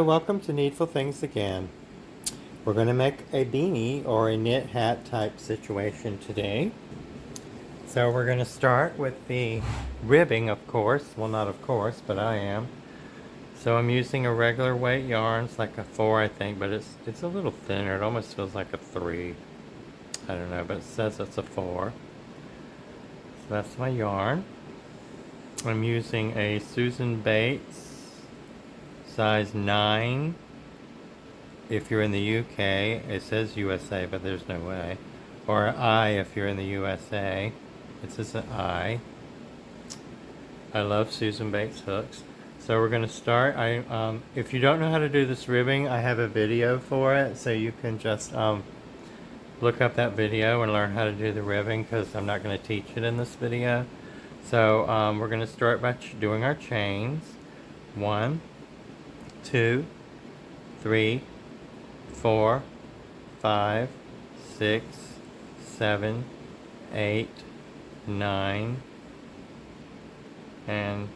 welcome to Needful Things again. We're going to make a beanie or a knit hat type situation today. So we're going to start with the ribbing, of course. Well, not of course, but I am. So I'm using a regular weight yarn. It's like a 4, I think, but it's a little thinner. It almost feels like a 3. I don't know, but it says it's a 4. So that's my yarn. I'm using a Susan Bates size 9. If you're in the UK, it says USA, but there's no way. Or I if you're in the USA. It says an I. I love Susan Bates hooks. So we're going to start. If you don't know how to do this ribbing, I have a video for it, so you can just look up that video and learn how to do the ribbing, because I'm not going to teach it in this video. So we're going to start by doing our chains. 1, 2, 3, 4, 5, 6, 7, 8, 9, and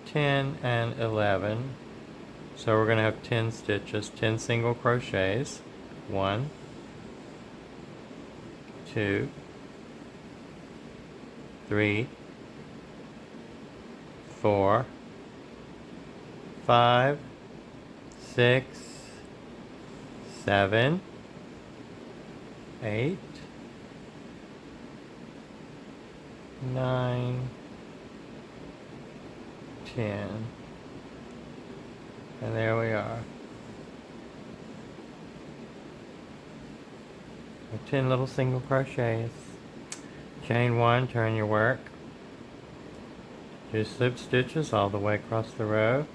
10 and 11. So we're going to have 10 stitches, 10 single crochets. 1, 2, 3, 4, 5, 6, 7, 8, 9, 10, and there we are. 10 little single crochets. Chain 1, turn your work. Do slip stitches all the way across the row.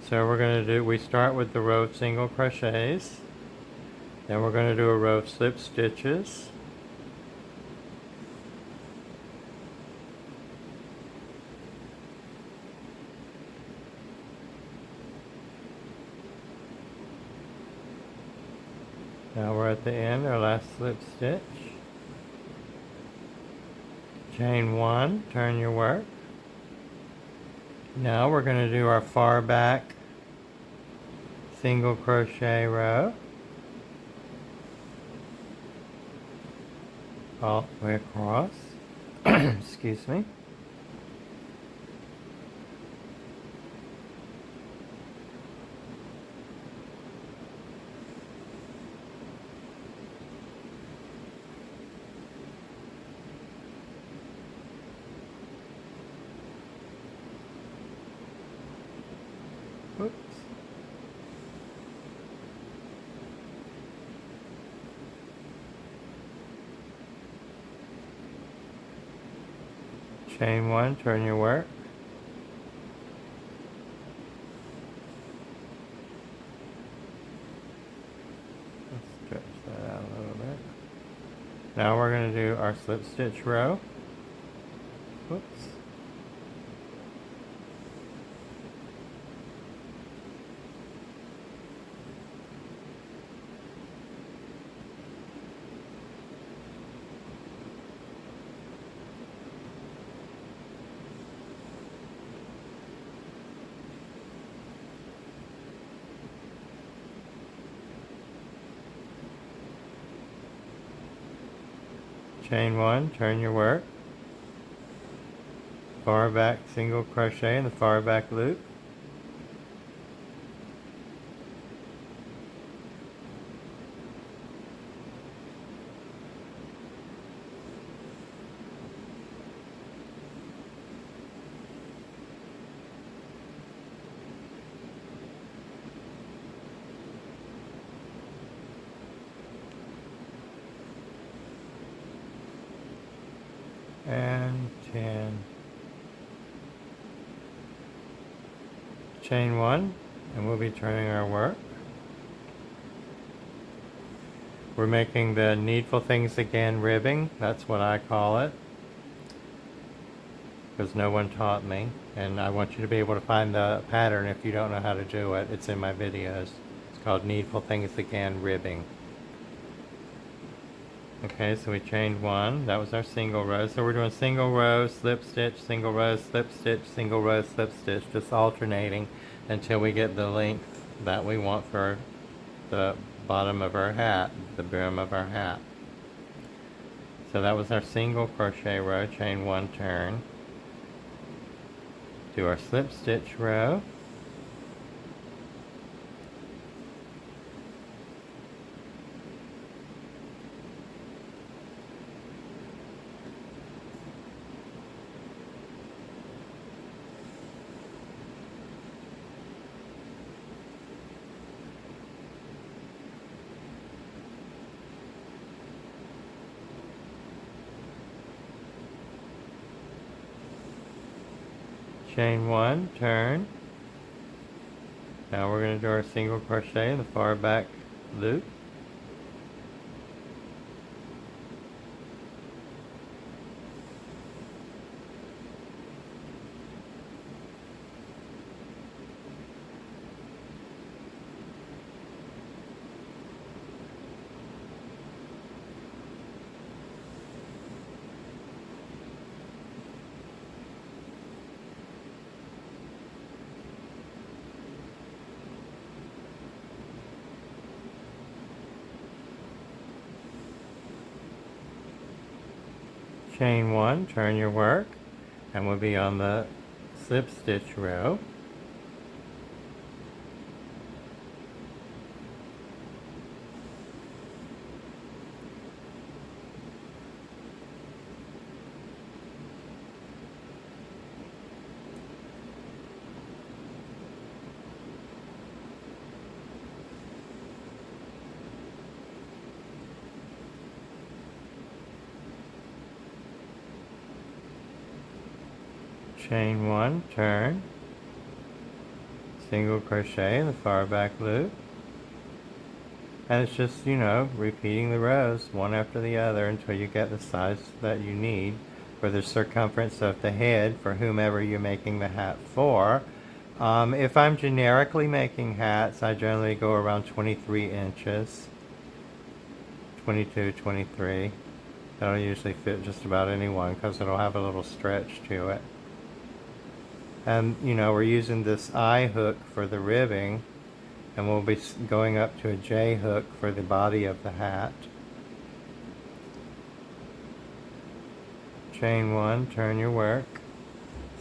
So we're going to we start with the row of single crochets. Then we're going to do a row of slip stitches. Now we're at the end, our last slip stitch. Chain 1, turn your work. Now we're going to do our far back single crochet row all the way across. Excuse me. Oops. Chain 1, turn your work. Let's stretch that out a little bit. Now we're going to do our slip stitch row. Whoops. Chain 1, turn your work. Far back single crochet in the far back loop. And 10. Chain 1, and we'll be turning our work. We're making the Needful Things Again ribbing. That's what I call it, because no one taught me, and I want you to be able to find the pattern if you don't know how to do it. It's in my videos. It's called Needful Things Again ribbing. Okay, so we chained one. That was our single row. So we're doing single row, slip stitch, single row, slip stitch, single row, slip stitch, just alternating until we get the length that we want for the bottom of our hat, the brim of our hat. So that was our single crochet row, chain one, turn. Do our slip stitch row. Chain one, turn. Now we're going to do our single crochet in the far back loop. Chain one, turn your work, and we'll be on the slip stitch row. Chain one, turn, single crochet in the far back loop, and it's just, you know, repeating the rows one after the other until you get the size that you need for the circumference of the head for whomever you're making the hat for. If I'm generically making hats, I generally go around 23 inches, 22, 23. That'll usually fit just about anyone because it'll have a little stretch to it. And you know, we're using this I hook for the ribbing, and we'll be going up to a J hook for the body of the hat. Chain one, turn your work.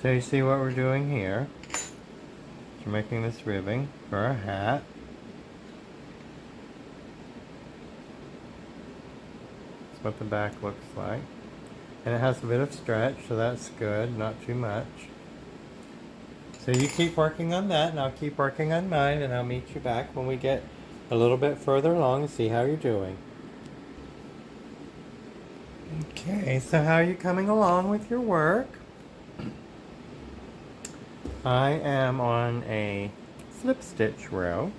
So you see what we're doing here. We're making this ribbing for our hat. That's what the back looks like. And it has a bit of stretch, so that's good, not too much. So you keep working on that, and I'll keep working on mine, and I'll meet you back when we get a little bit further along and see how you're doing. Okay, so how are you coming along with your work? I am on a slip stitch row.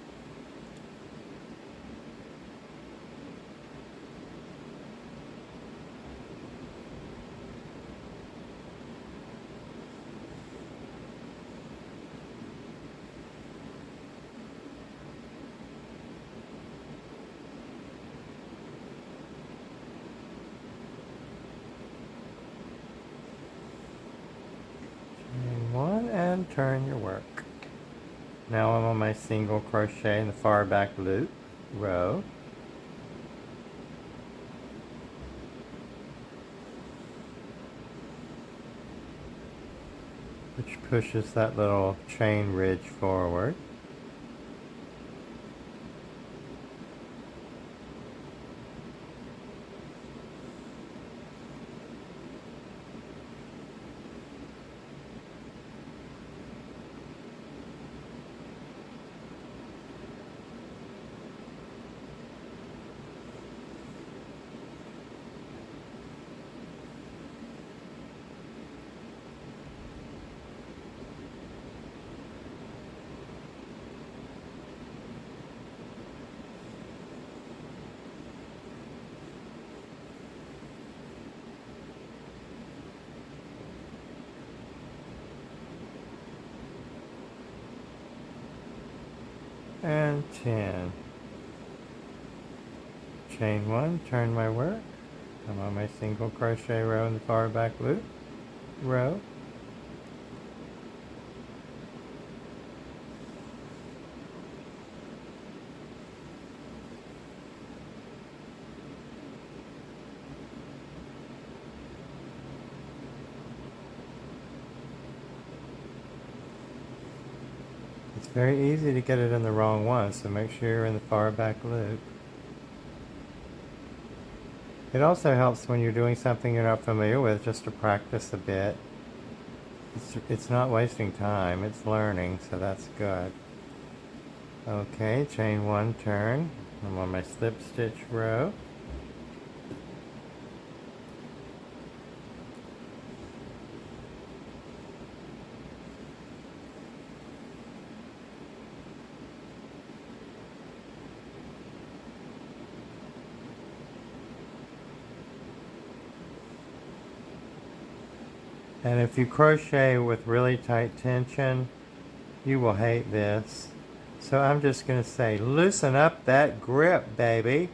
And turn your work. Now I'm on my single crochet in the far back loop row. Which pushes that little chain ridge forward. And 10. Chain one, turn my work. I'm on my single crochet row in the far back loop row. It's very easy to get it in the wrong one, so make sure you're in the far back loop. It also helps when you're doing something you're not familiar with just to practice a bit. It's not wasting time, it's learning, so that's good. Okay, chain one, turn. I'm on my slip stitch row. And if you crochet with really tight tension, you will hate this. So I'm just going to say, loosen up that grip, baby.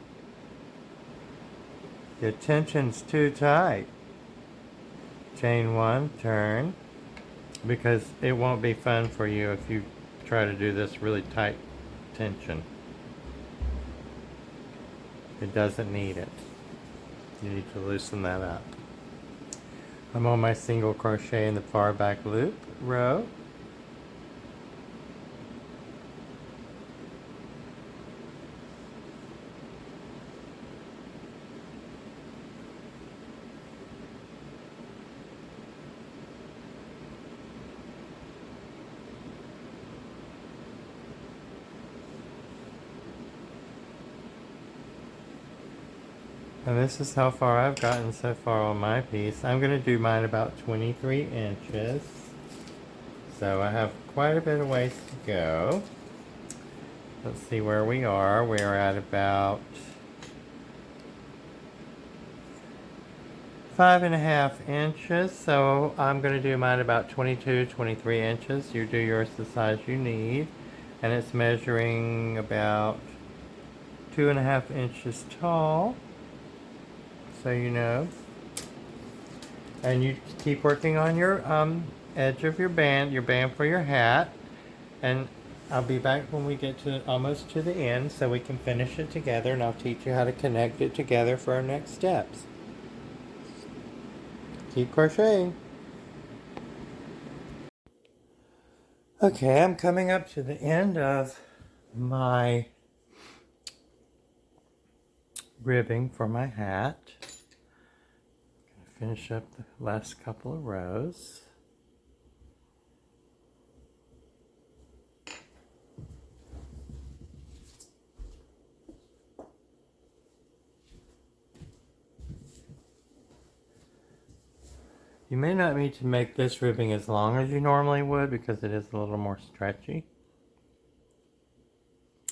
Your tension's too tight. Chain one, turn, because it won't be fun for you if you try to do this really tight tension. It doesn't need it. You need to loosen that up. I'm on my single crochet in the far back loop row. And this is how far I've gotten so far on my piece. I'm going to do mine about 23 inches. So I have quite a bit of ways to go. Let's see where we are. We're at about 5.5 inches. So I'm going to do mine about 22, 23 inches. You do yours the size you need. And it's measuring about 2.5 inches tall. So you know. And you keep working on your edge of your band for your hat. And I'll be back when we get to almost to the end so we can finish it together, and I'll teach you how to connect it together for our next steps. Keep crocheting. Okay, I'm coming up to the end of my ribbing for my hat. I'm going to finish up the last couple of rows. You may not need to make this ribbing as long as you normally would because it is a little more stretchy.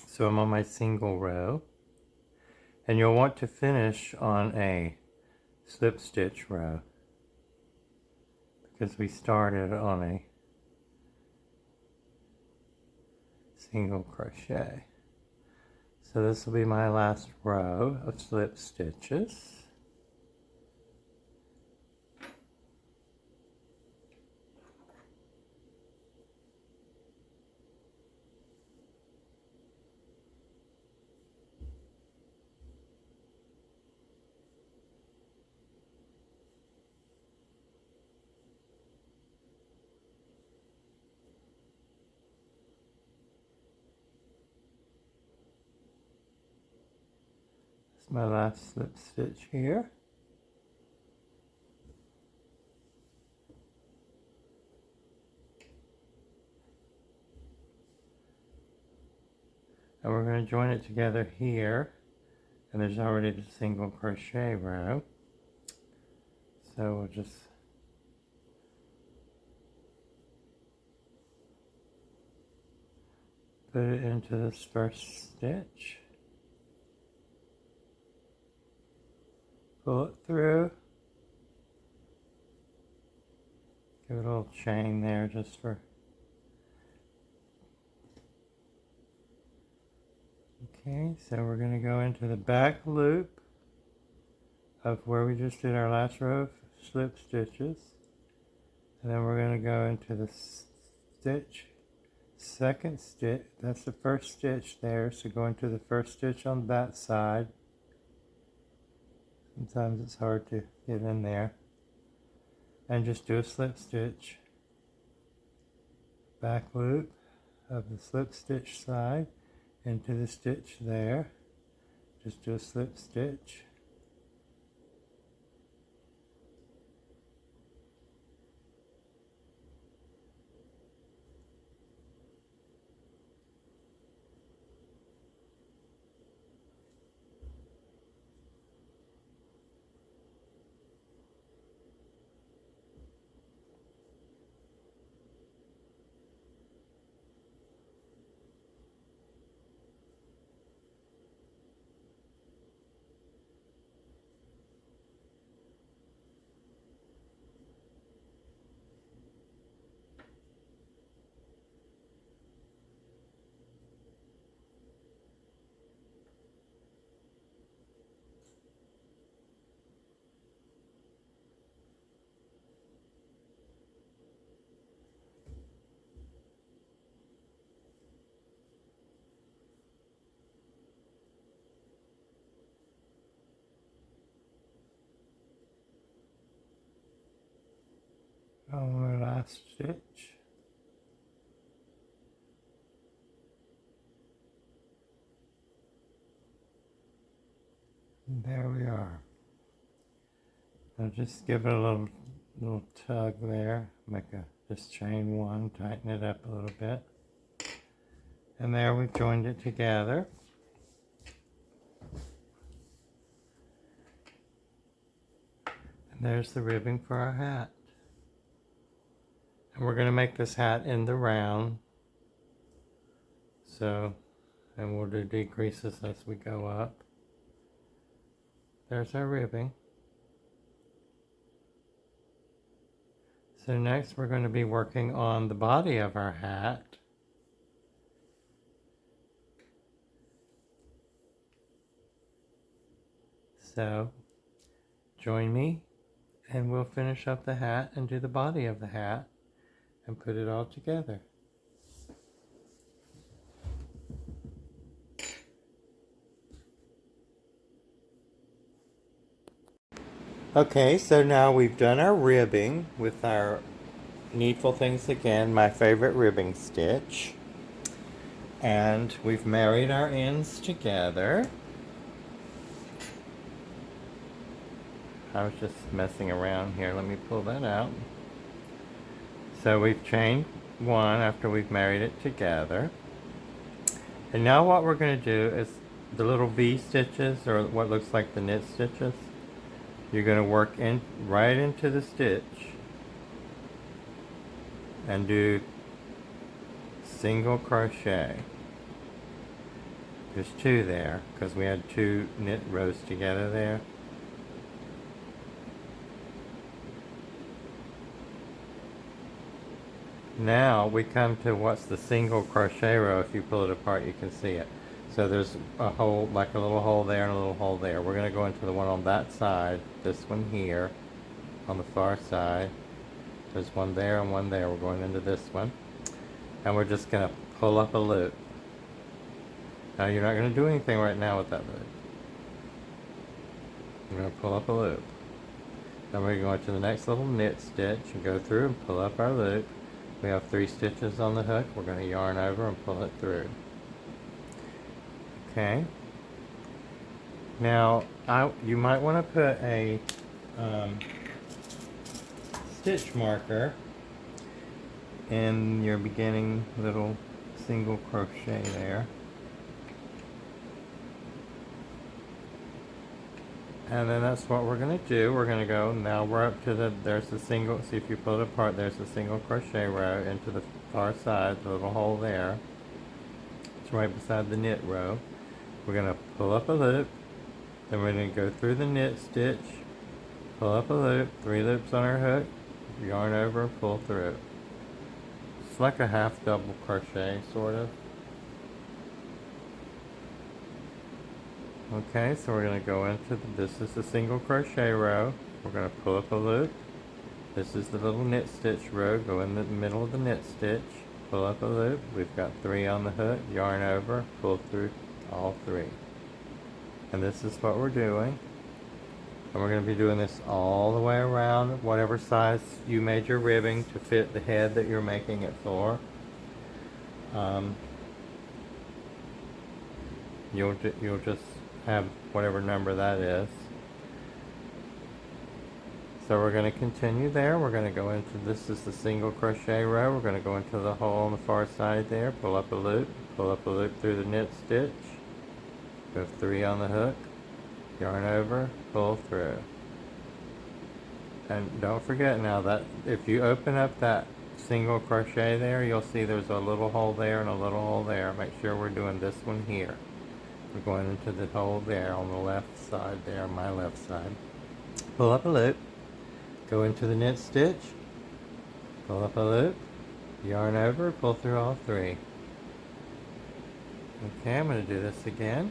So I'm on my single row. And you'll want to finish on a slip stitch row because we started on a single crochet. So this will be my last row of slip stitches. This is my last slip stitch here. And we're going to join it together here. And there's already the single crochet row. So we'll just put it into this first stitch. Pull it through. Give it a little chain there just for... Okay, so we're going to go into the back loop of where we just did our last row of slip stitches. And then we're going to go into the stitch, second stitch, that's the first stitch there, so go into the first stitch on that side. Sometimes it's hard to get in there. And just do a slip stitch, back loop of the slip stitch side into the stitch there. Just do a slip stitch. On our last stitch. And there we are. Now just give it a little tug there. Just chain one, tighten it up a little bit. And there we've joined it together. And there's the ribbing for our hat. And we're going to make this hat in the round. So, and we'll do decreases as we go up. There's our ribbing. So next we're going to be working on the body of our hat. So, join me and we'll finish up the hat and do the body of the hat and put it all together. Okay, so now we've done our ribbing with our Needful Things Again, my favorite ribbing stitch. And we've married our ends together. I was just messing around here. Let me pull that out. So we've chained one after we've married it together. And now what we're going to do is the little V stitches, or what looks like the knit stitches, you're going to work in right into the stitch and do single crochet. There's two there because we had two knit rows together there. Now we come to what's the single crochet row. If you pull it apart, you can see it. So there's a hole, like a little hole there and a little hole there. We're going to go into the one on that side, this one here, on the far side. There's one there and one there. We're going into this one. And we're just going to pull up a loop. Now you're not going to do anything right now with that loop. We're going to pull up a loop. Then we're going to the next little knit stitch and go through and pull up our loop. We have 3 stitches on the hook. We're going to yarn over and pull it through. Okay. Now, you might want to put a stitch marker in your beginning little single crochet there. And then that's what we're going to do. We're going to go, now we're up to there's the single, see if you pull it apart, there's the single crochet row into the far side, the little hole there. It's right beside the knit row. We're going to pull up a loop, then we're going to go through the knit stitch, pull up a loop, 3 loops on our hook, yarn over and pull through. It's like a half double crochet, sort of. Okay, so we're going to go into this is the single crochet row. We're going to pull up a loop. This is the little knit stitch row. Go in the middle of the knit stitch, pull up a loop. We've got 3 on the hook, yarn over, pull through all 3. And this is what we're doing. And we're going to be doing this all the way around, whatever size you made your ribbing to fit the head that you're making it for. You'll just have whatever number that is. So we're going to continue there. We're going to go into, this is the single crochet row. We're going to go into the hole on the far side there, pull up a loop through the knit stitch. We have 3 on the hook, yarn over, pull through. And don't forget now that if you open up that single crochet there, you'll see there's a little hole there and a little hole there. Make sure we're doing this one here. We're going into the hole there on the left side there, my left side. Pull up a loop, go into the knit stitch, pull up a loop, yarn over, pull through all 3. Okay, I'm going to do this again.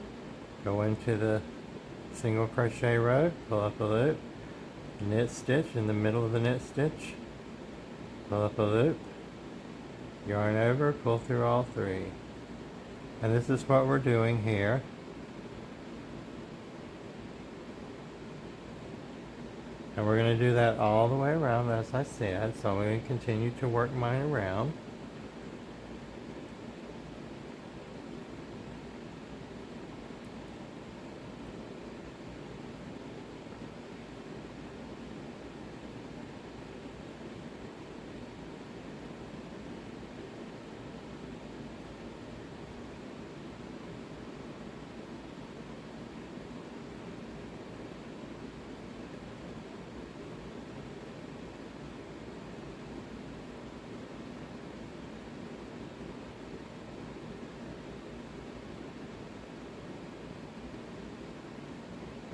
Go into the single crochet row, pull up a loop, knit stitch in the middle of the knit stitch, pull up a loop, yarn over, pull through all 3. And this is what we're doing here. And we're going to do that all the way around, as I said. So I'm going to continue to work mine around.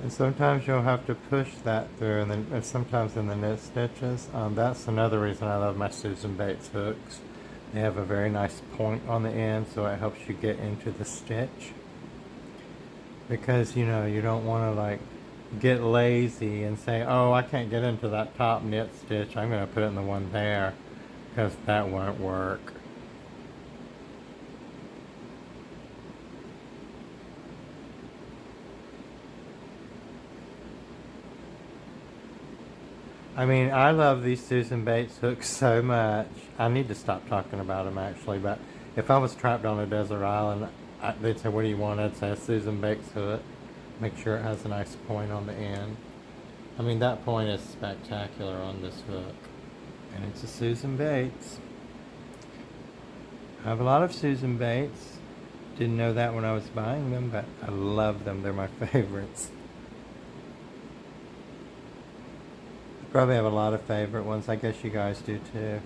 And sometimes you'll have to push that through, and sometimes in the knit stitches. That's another reason I love my Susan Bates hooks. They have a very nice point on the end, so it helps you get into the stitch. Because, you know, you don't want to like get lazy and say, oh, I can't get into that top knit stitch, I'm going to put it in the one there, because that won't work. I mean, I love these Susan Bates hooks so much. I need to stop talking about them actually, but if I was trapped on a desert island, they'd say, what do you want? I'd say a Susan Bates hook. Make sure it has a nice point on the end. I mean, that point is spectacular on this hook. And it's a Susan Bates. I have a lot of Susan Bates. Didn't know that when I was buying them, but I love them. They're my favorites. Probably have a lot of favorite ones. I guess you guys do too.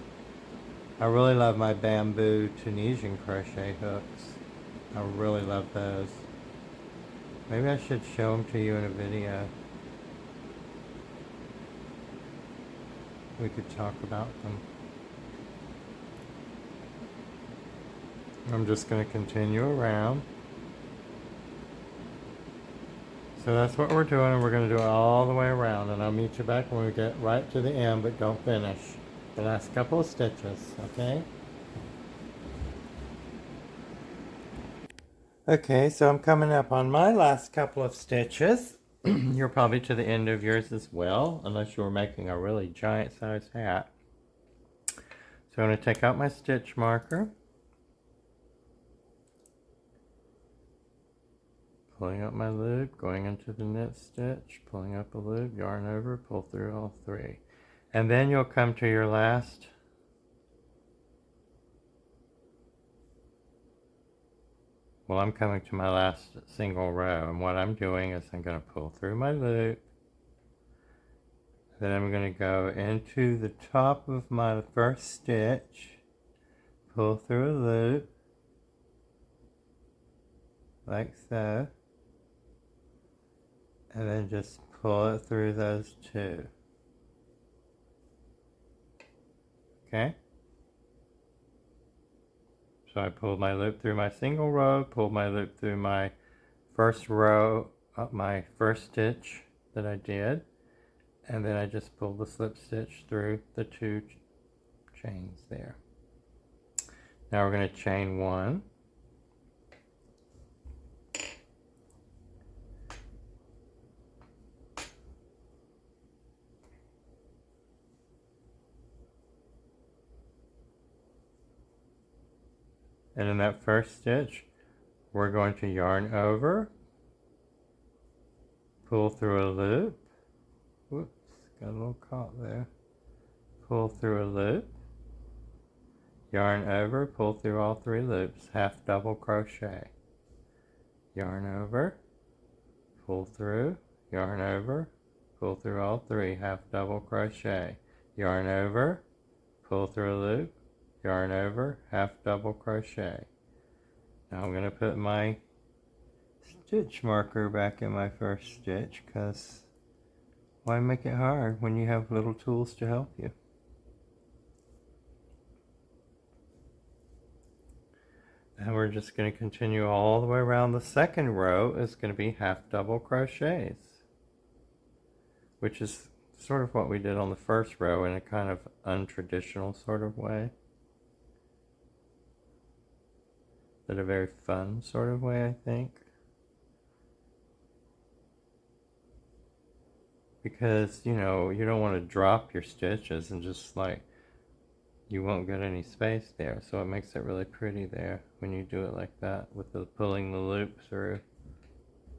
I really love my bamboo Tunisian crochet hooks. I really love those. Maybe I should show them to you in a video. We could talk about them. I'm just going to continue around. So that's what we're doing, and we're going to do it all the way around, and I'll meet you back when we get right to the end, but don't finish the last couple of stitches, okay? Okay, so I'm coming up on my last couple of stitches. You're probably to the end of yours as well, unless you were making a really giant size hat. So I'm going to take out my stitch marker. Pulling up my loop, going into the knit stitch, pulling up a loop, yarn over, pull through all 3. And then you'll come to your last I'm coming to my last single row, and what I'm doing is I'm going to pull through my loop, then I'm going to go into the top of my first stitch, pull through a loop, like so, and then just pull it through those 2. Okay? So I pulled my loop through my single row, pulled my loop through my first row up my first stitch that I did, and then I just pulled the slip stitch through the 2 chains there. Now we're going to chain 1, and in that first stitch we're going to yarn over, pull through a loop, whoops, got a little caught there, pull through a loop, yarn over, pull through all 3 loops, half double crochet, yarn over, pull through, yarn over, pull through all 3, half double crochet, yarn over, pull through a loop, yarn over, half double crochet. Now I'm going to put my stitch marker back in my first stitch, because why make it hard when you have little tools to help you? And we're just going to continue all the way around. The second row is going to be half double crochets, which is sort of what we did on the first row in a kind of untraditional sort of way, but a very fun sort of way, I think. Because, you know, you don't want to drop your stitches and just like, you won't get any space there. So it makes it really pretty there when you do it like that with the pulling the loop through,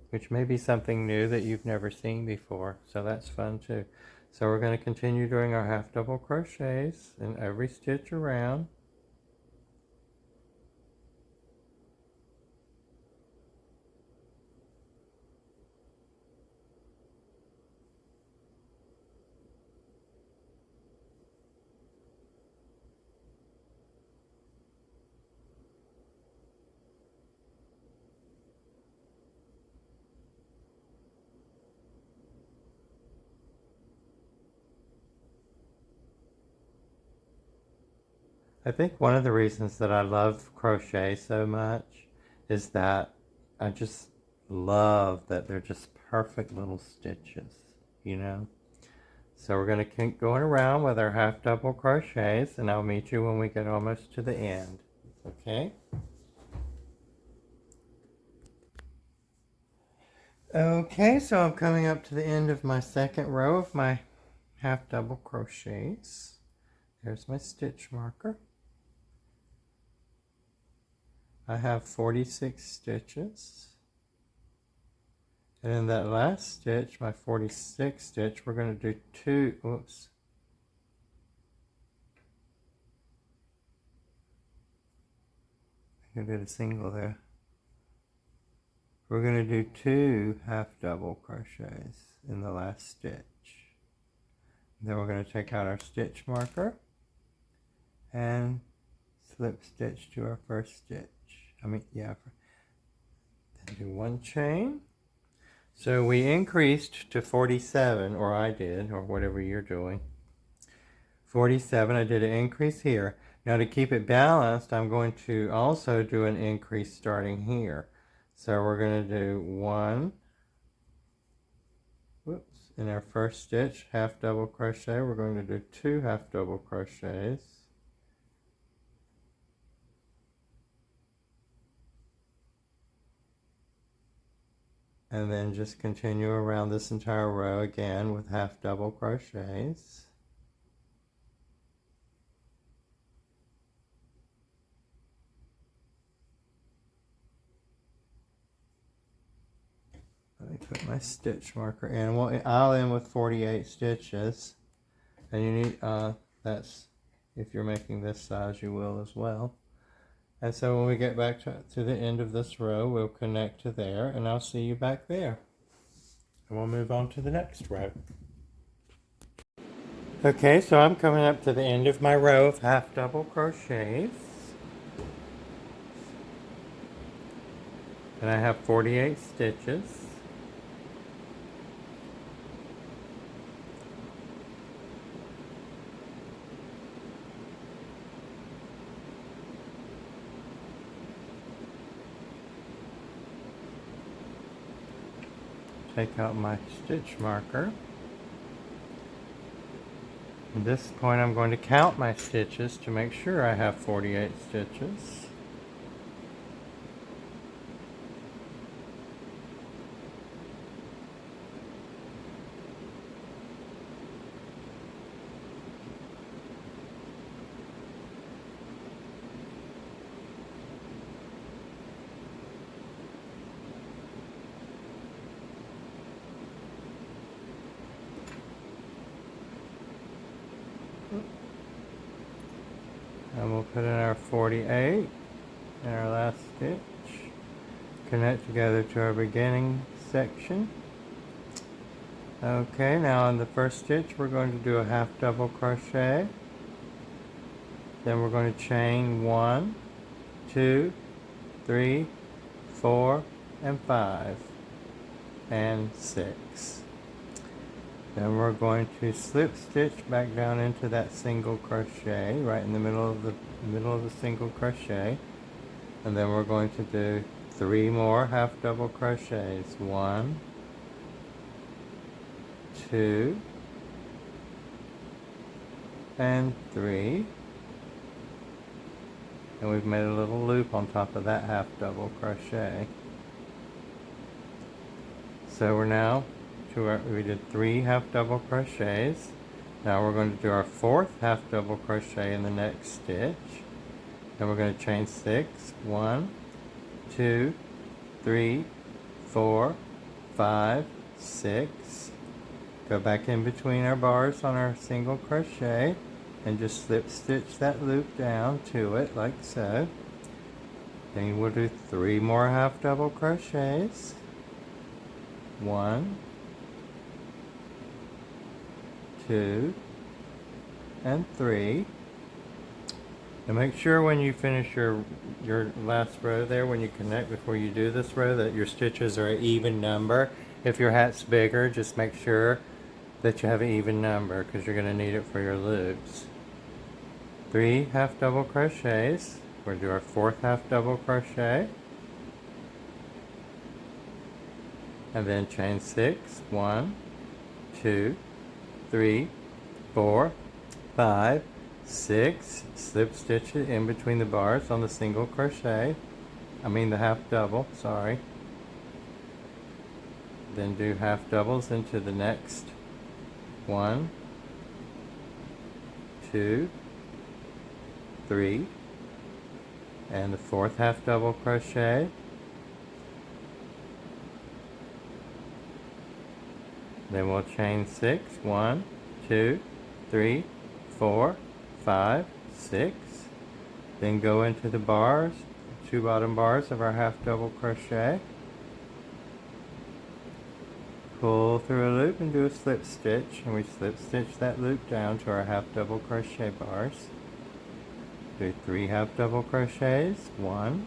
which may be something new that you've never seen before. So that's fun too. So we're going to continue doing our half double crochets in every stitch around. I think one of the reasons that I love crochet so much is that I just love that they're just perfect little stitches, you know? So we're going to keep going around with our half double crochets, and I'll meet you when we get almost to the end, okay? Okay, so I'm coming up to the end of my second row of my half double crochets. There's my stitch marker. I have 46 stitches. And in that last stitch, my 46th stitch, we're going to do 2, whoops. I did a single there. We're going to do 2 half double crochets in the last stitch. Then we're going to take out our stitch marker and slip stitch to our first stitch. Then do 1 chain. So we increased to 47, or I did, or whatever you're doing. 47, I did an increase here. Now to keep it balanced, I'm going to also do an increase starting here. So we're going to do 1, whoops, in our first stitch, half double crochet. We're going to do 2 half double crochets. And then just continue around this entire row again with half double crochets. Let me put my stitch marker in. Well, I'll end with 48 stitches. And you need, that's, if you're making this size, you will as well. And so when we get back to the end of this row, we'll connect to there, and I'll see you back there. And we'll move on to the next row. Okay, so I'm coming up to the end of my row of half double crochets. And I have 48 stitches. take out my stitch marker. At this point I'm going to count my stitches to make sure I have 48 stitches. And we'll put in our 48 in our last stitch. Connect together to our beginning section. Okay, now in the first stitch we're going to do a half double crochet. Then we're going to chain 1, 2, 3, 4, and 5, and 6. Then we're going to slip stitch back down into that single crochet right in the middle of the single crochet, and then we're going to do 3 more half double crochets. 1, 2, and 3. And we've made a little loop on top of that half double crochet. So we're now we did 3 half double crochets. Now we're going to do our 4th half double crochet in the next stitch. Then we're going to chain 6. 1, 2, 3, 4, 5, 6. Go back in between our bars on our single crochet and just slip stitch that loop down to it like so. Then we'll do 3 more half double crochets. 1, 2, and 3. And make sure when you finish your last row there, when you connect before you do this row, that your stitches are an even number. If your hat's bigger, just make sure that you have an even number because you're going to need it for your loops. 3 half double crochets. We're going to do our 4th half double crochet. And then chain 6. 1, 2, 3, 4, 5, 6. Slip stitch it in between the bars on the single crochet. The half double, sorry. Then do half doubles into the next 1, 2, 3, and the 4th half double crochet. Then we'll chain 6. 1, 2, 3, 4, 5, 6. Then go into the bars, 2 bottom bars of our half double crochet. Pull through a loop and do a slip stitch, and we slip stitch that loop down to our half double crochet bars. Do 3 half double crochets. 1,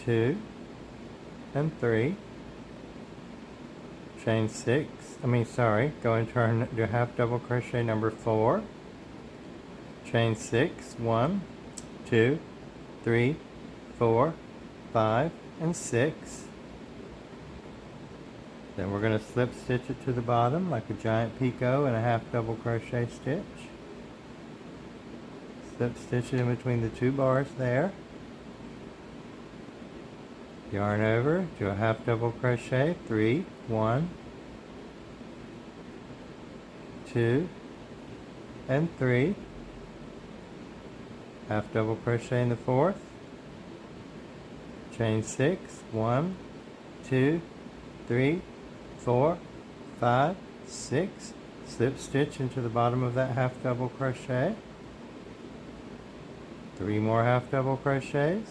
2, and 3. Chain 6. Go into our half double crochet number 4. Chain 6. 1, 2, 3, 4, 5, and 6. Then we're going to slip stitch it to the bottom like a giant picot and a half double crochet stitch. Slip stitch it in between the 2 bars there. Yarn over, do a half double crochet. 3, 1, 2, and 3. Half double crochet in the 4th. Chain 6. 1, 2, 3, 4, 5, 6. Slip stitch into the bottom of that half double crochet. 3 more half double crochets.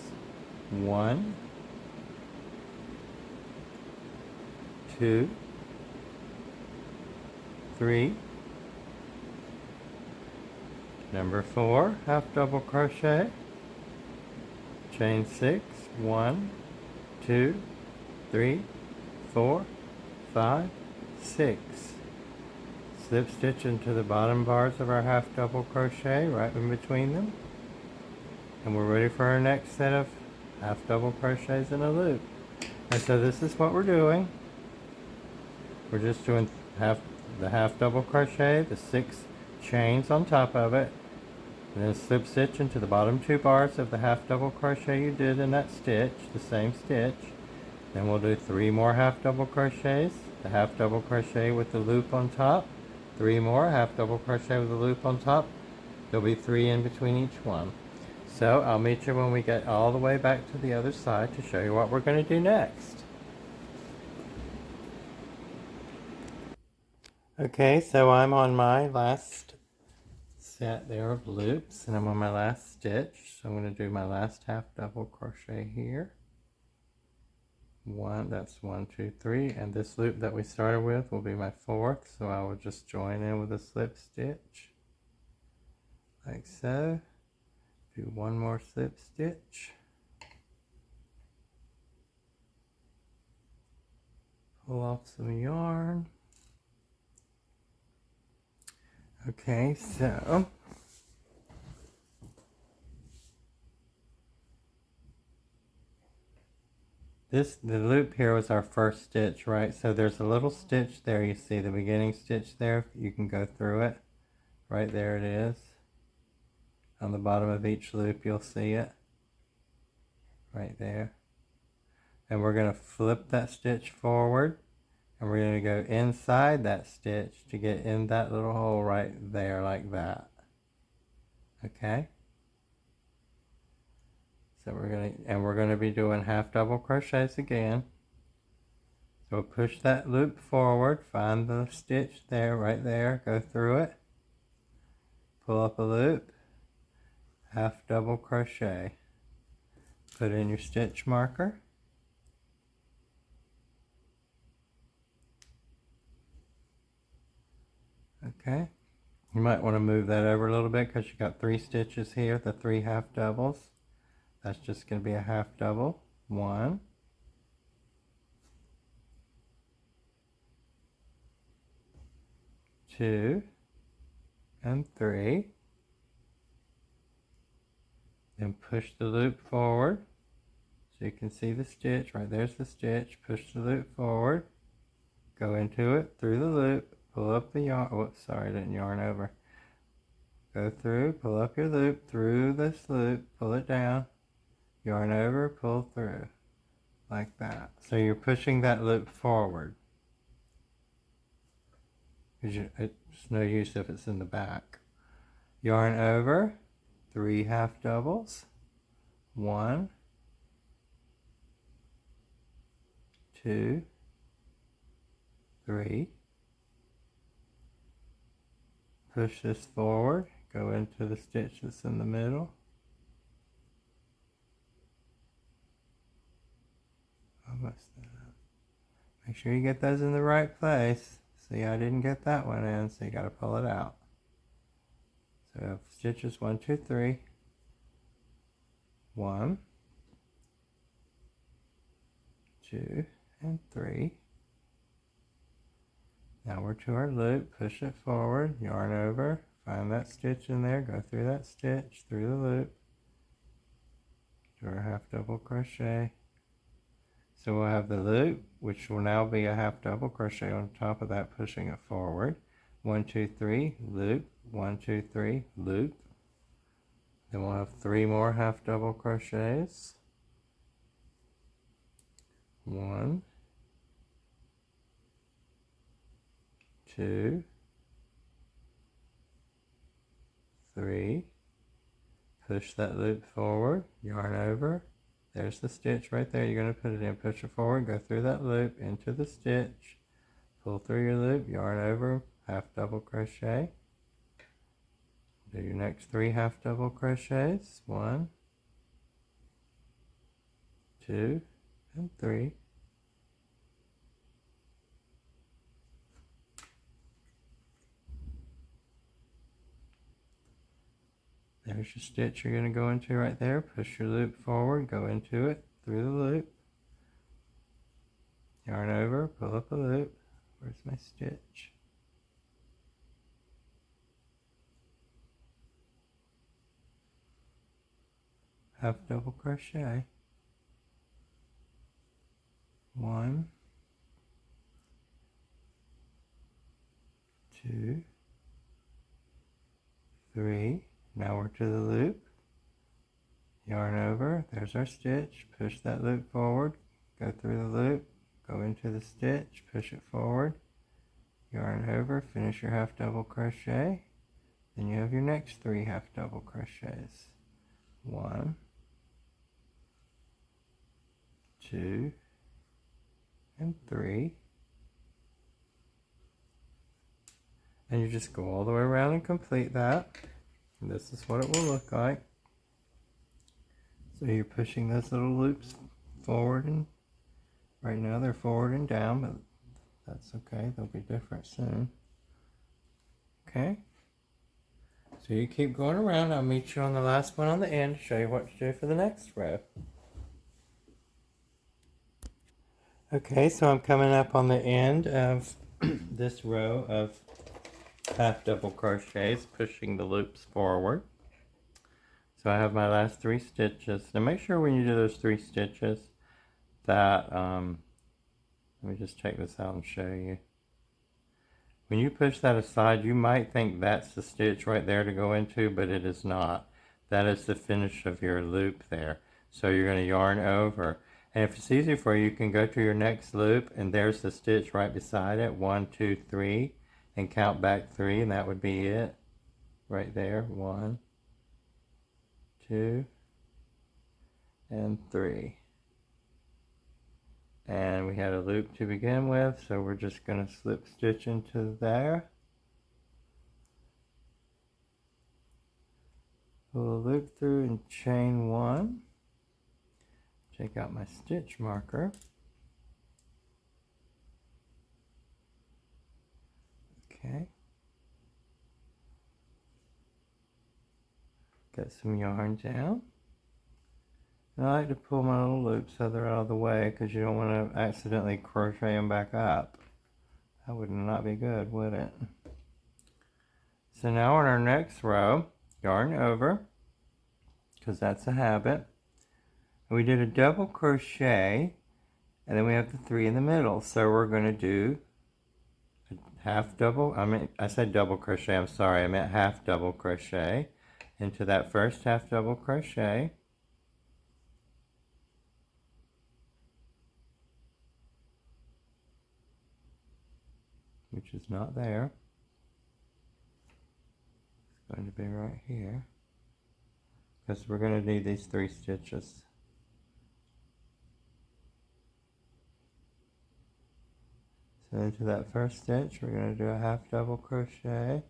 1, 2, 3. Number 4, half double crochet. Chain 6. 1, 2, 3, 4, 5, 6. Slip stitch into the bottom bars of our half double crochet right in between them. And we're ready for our next set of half double crochets in a loop. And so this is what we're doing. We're just doing the half double crochet, the 6 chains on top of it, and then slip stitch into the bottom 2 bars of the half double crochet you did in that stitch, the same stitch. Then we'll do 3 more half double crochets, the half double crochet with the loop on top, 3 more half double crochet with the loop on top. There'll be 3 in between each one. So I'll meet you when we get all the way back to the other side to show you what we're going to do next. Okay, so I'm on my last set there of loops, and I'm on my last stitch. So I'm going to do my last half double crochet here. That's 1, 2, 3, and this loop that we started with will be my 4th, so I will just join in with a slip stitch like so. Do 1 more slip stitch, pull off some yarn. Okay, so the loop here was our first stitch, right? So there's a little stitch there, you see the beginning stitch there, you can go through it. Right there it is. On the bottom of each loop you'll see it. Right there. And we're going to flip that stitch forward, and we're going to go inside that stitch to get in that little hole right there like that. Okay? So we're going to be doing half double crochets again. So push that loop forward, find the stitch there, right there, go through it, pull up a loop, half double crochet, put in your stitch marker, okay. You might want to move that over a little bit because you got 3 stitches here, the 3 half doubles. That's just going to be a half double, 1, 2, and 3. Then push the loop forward so you can see the stitch. Right there's the stitch. Push the loop forward, go into it through the loop, pull up the yarn. Whoops, sorry, I didn't yarn over. Go through, pull up your loop through this loop, pull it down, yarn over, pull through like that. So you're pushing that loop forward. It's no use if it's in the back. Yarn over, 3 half doubles, 1, 2, 3. Push this forward, go into the stitch that's in the middle. Almost there. Make sure you get those in the right place. See, I didn't get that one in, so you got to pull it out. So we have stitches 1, 2, 3. 1, 2, and 3. Now we're to our loop, push it forward, yarn over, find that stitch in there, go through that stitch, through the loop, do our half double crochet. So we'll have the loop, which will now be a half double crochet on top of that, pushing it forward. 1, 2, 3, loop, 1, 2, 3, loop. Then we'll have 3 more half double crochets. 1, 2, 3. Push that loop forward, yarn over. There's the stitch right there. You're going to put it in, push it forward, go through that loop, into the stitch, pull through your loop, yarn over, half double crochet. Do your next 3 half double crochets. 1, 2, and 3. There's your stitch you're going to go into right there. Push your loop forward, go into it, through the loop. Yarn over, pull up a loop. Where's my stitch? Half double crochet. 1, 2, 3. Now we're to the loop. Yarn over, there's our stitch, push that loop forward, go through the loop, go into the stitch, push it forward, yarn over, finish your half double crochet, then you have your next 3 half double crochets. 1, 2, and 3. And you just go all the way around and complete that. And this is what it will look like. So you're pushing those little loops forward, and right now they're forward and down, but that's okay, they'll be different soon. Okay, so you keep going around. I'll meet you on the last one on the end to show you what to do for the next row. Okay, so I'm coming up on the end of this row of half double crochets, pushing the loops forward. So I have my last 3 stitches. Now make sure when you do those 3 stitches that, let me just take this out and show you. When you push that aside, you might think that's the stitch right there to go into, but it is not. That is the finish of your loop there. So you're going to yarn over. And if it's easy for you, you can go to your next loop, and there's the stitch right beside it. 1, 2, 3, and count back 3, and that would be it right there. 1, 2, and 3. And we had a loop to begin with, so we're just going to slip stitch into there. Pull a loop through and chain 1. Take out my stitch marker. Okay. Get some yarn down. And I like to pull my little loops so they're out of the way, because you don't want to accidentally crochet them back up. That would not be good, would it? So now on our next row, yarn over, because that's a habit. And we did a double crochet, and then we have the 3 in the middle. So we're going to do a half double, I said double crochet, I'm sorry, I meant half double crochet into that first half double crochet. Which is not there. It's going to be right here, because we're going to need these 3 stitches. So into that first stitch, we're going to do a half double crochet.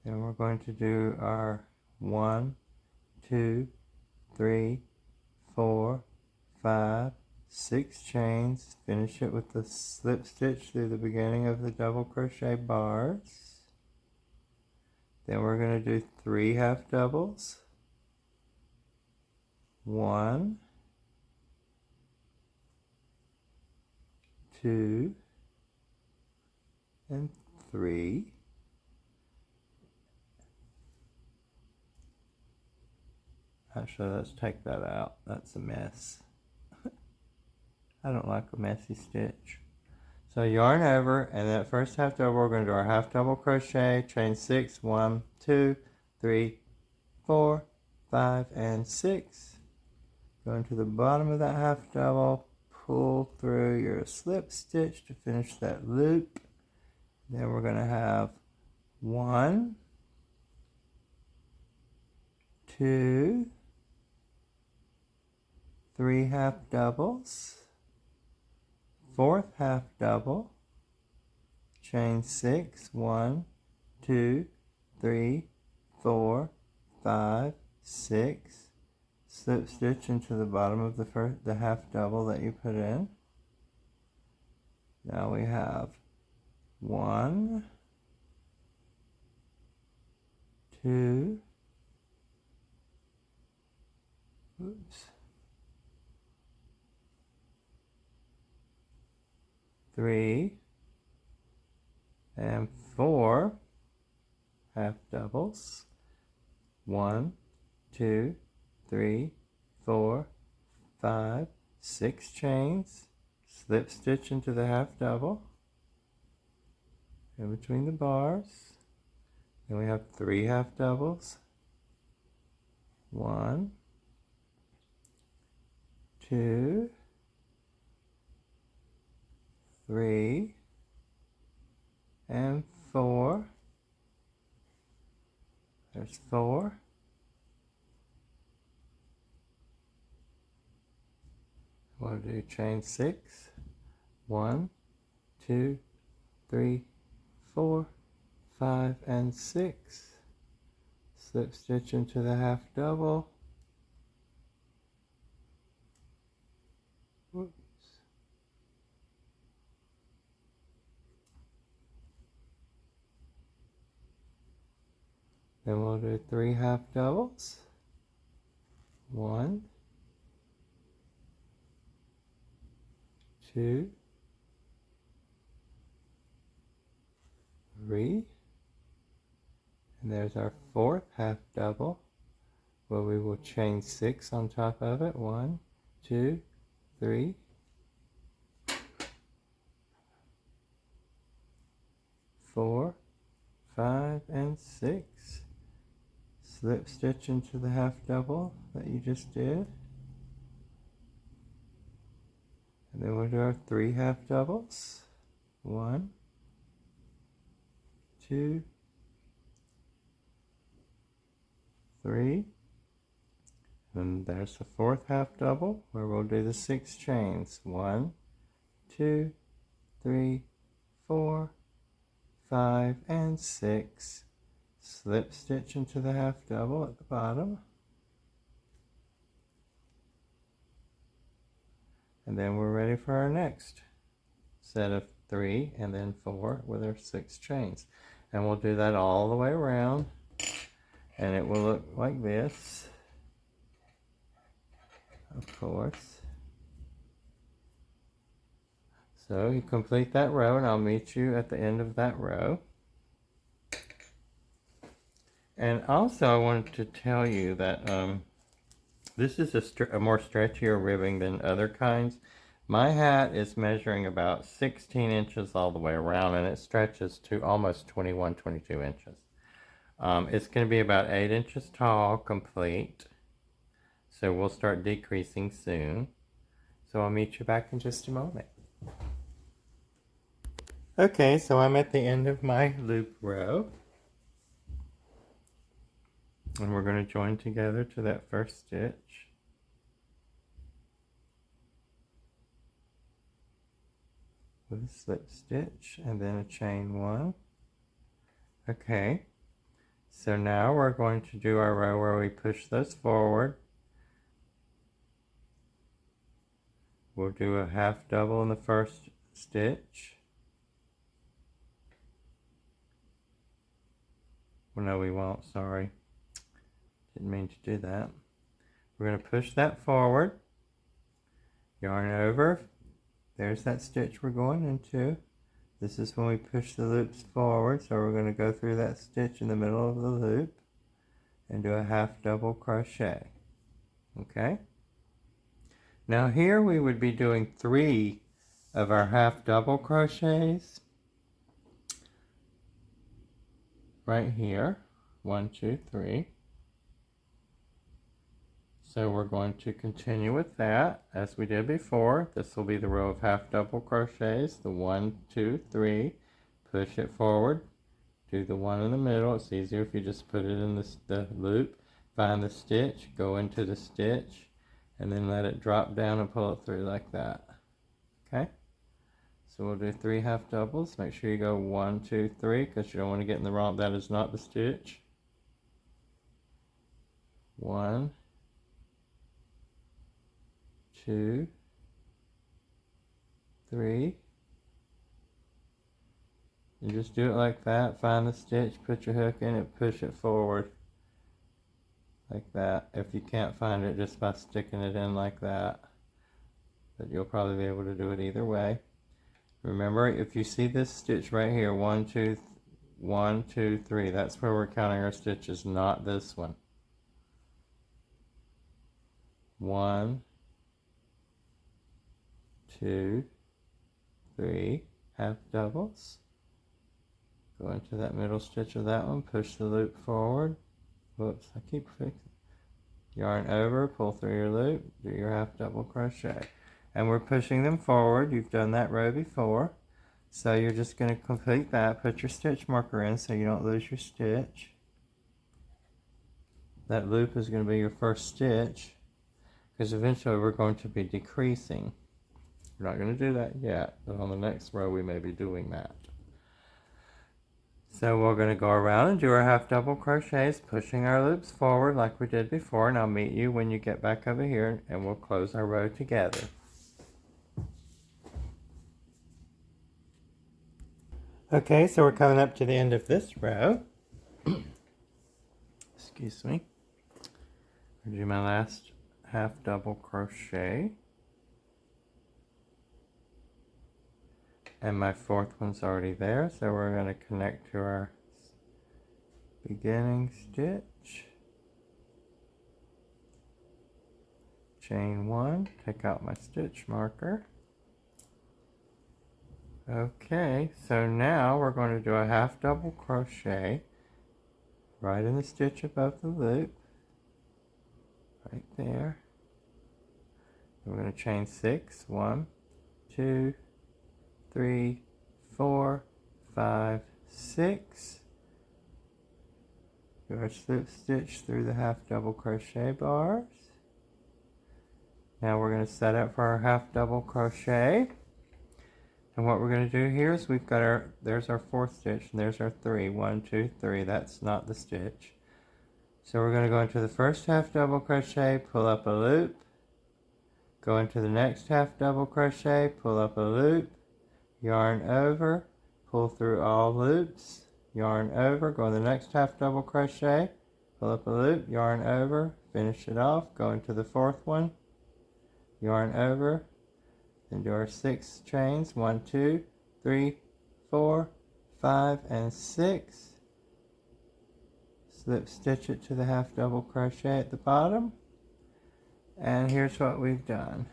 Then we're going to do our 1, 2, 3, 4, 5, 6 chains, finish it with the slip stitch through the beginning of the double crochet bars. Then we're going to do 3 half doubles. 1, 2, and 3. Actually, let's take that out. That's a mess. I don't like a messy stitch. So yarn over, and that first half double, we're going to do our half double crochet, chain 6, 1, 2, 3, 4, 5, and 6. Go into the bottom of that half double, pull through your slip stitch to finish that loop. Then we're going to have 1, 2, 3 half doubles, 4th half double, chain 6, 1, 2, 3, 4, 5, 6, slip stitch into the bottom of the half double that you put in. Now we have 1, 2, 3, and 4 half doubles. 1, 2, 3, 4, 5, 6 chains, slip stitch into the half double in between the bars. Then we have 3 half doubles. 1, 2, 3, and 4. There's 4. We'll do chain 6. 1, 2, 3, 4, 5, and 6. Slip stitch into the half double. Whoops. Then we'll do 3 half doubles. 1, 2, 3, and there's our 4th half double, where we will chain 6 on top of it. 1, 2, 3, 4, 5, and 6. Slip stitch into the half double that you just did. And then we'll do our 3 half doubles. 1, 2, 3. And there's the 4th half double where we'll do the 6 chains. 1, 2, 3, 4, 5, and 6. Slip stitch into the half double at the bottom. And then we're ready for our next set of 3 and then 4 with our 6 chains. And we'll do that all the way around. And it will look like this, of course. So you complete that row, and I'll meet you at the end of that row. And also I wanted to tell you that this is a more stretchier ribbing than other kinds. My hat is measuring about 16 inches all the way around, and it stretches to almost 21, 22 inches. It's going to be about 8 inches tall, complete. So we'll start decreasing soon. So I'll meet you back in just a moment. Okay, so I'm at the end of my loop row. And we're going to join together to that first stitch. With a slip stitch and then a chain 1. Okay, so now we're going to do our row where we push those forward. We'll do a half double in the first stitch. Well, no, we won't, sorry. Didn't mean to do that. We're going to push that forward, yarn over. There's that stitch we're going into. This is when we push the loops forward, so we're going to go through that stitch in the middle of the loop and do a half double crochet. Okay? Now here we would be doing 3 of our half double crochets right here. 1, 2, 3. So we're going to continue with that as we did before. This will be the row of half double crochets, the 1, 2, 3, push it forward, do the one in the middle. It's easier if you just put it in the loop, find the stitch, go into the stitch, and then let it drop down and pull it through like that. Okay? So we'll do 3 half doubles. Make sure you go 1, 2, 3 because you don't want to get in the wrong, that is not the stitch. 1, 2, 3. You just do it like that. Find the stitch, put your hook in it, push it forward like that. If you can't find it, just by sticking it in like that. But you'll probably be able to do it either way. Remember, if you see this stitch right here, 1, 2, 1, 2, 3, that's where we're counting our stitches, not this one. 1, 2, 3 half doubles, go into that middle stitch of that one, push the loop forward. Whoops, I keep fixing. Yarn over, pull through your loop, do your half double crochet. And we're pushing them forward. You've done that row before. So you're just going to complete that. Put your stitch marker in so you don't lose your stitch. That loop is going to be your first stitch, because eventually we're going to be decreasing. We're not going to do that yet, but on the next row we may be doing that. So we're going to go around and do our half double crochets, pushing our loops forward like we did before, and I'll meet you when you get back over here and we'll close our row together. Okay, so we're coming up to the end of this row. Excuse me. I'll do my last half double crochet. And my fourth one's already there, so we're going to connect to our beginning stitch. Chain 1, take out my stitch marker. Okay, so now we're going to do a half double crochet right in the stitch above the loop, right there. We're going to chain 6, 1, 2, 3, 4, 5, 6. Do our slip stitch through the half double crochet bars. Now we're going to set up for our half double crochet. And what we're going to do here is we've got there's our fourth stitch, and there's our 3. 1, 2, 3. That's not the stitch. So we're going to go into the first half double crochet, pull up a loop, go into the next half double crochet, pull up a loop, yarn over, pull through all loops, yarn over, go in the next half double crochet, pull up a loop, yarn over, finish it off, go into the fourth one, yarn over, then do our 6 chains, 1, 2, 3, 4, 5, and 6. Slip stitch it to the half double crochet at the bottom. And here's what we've done.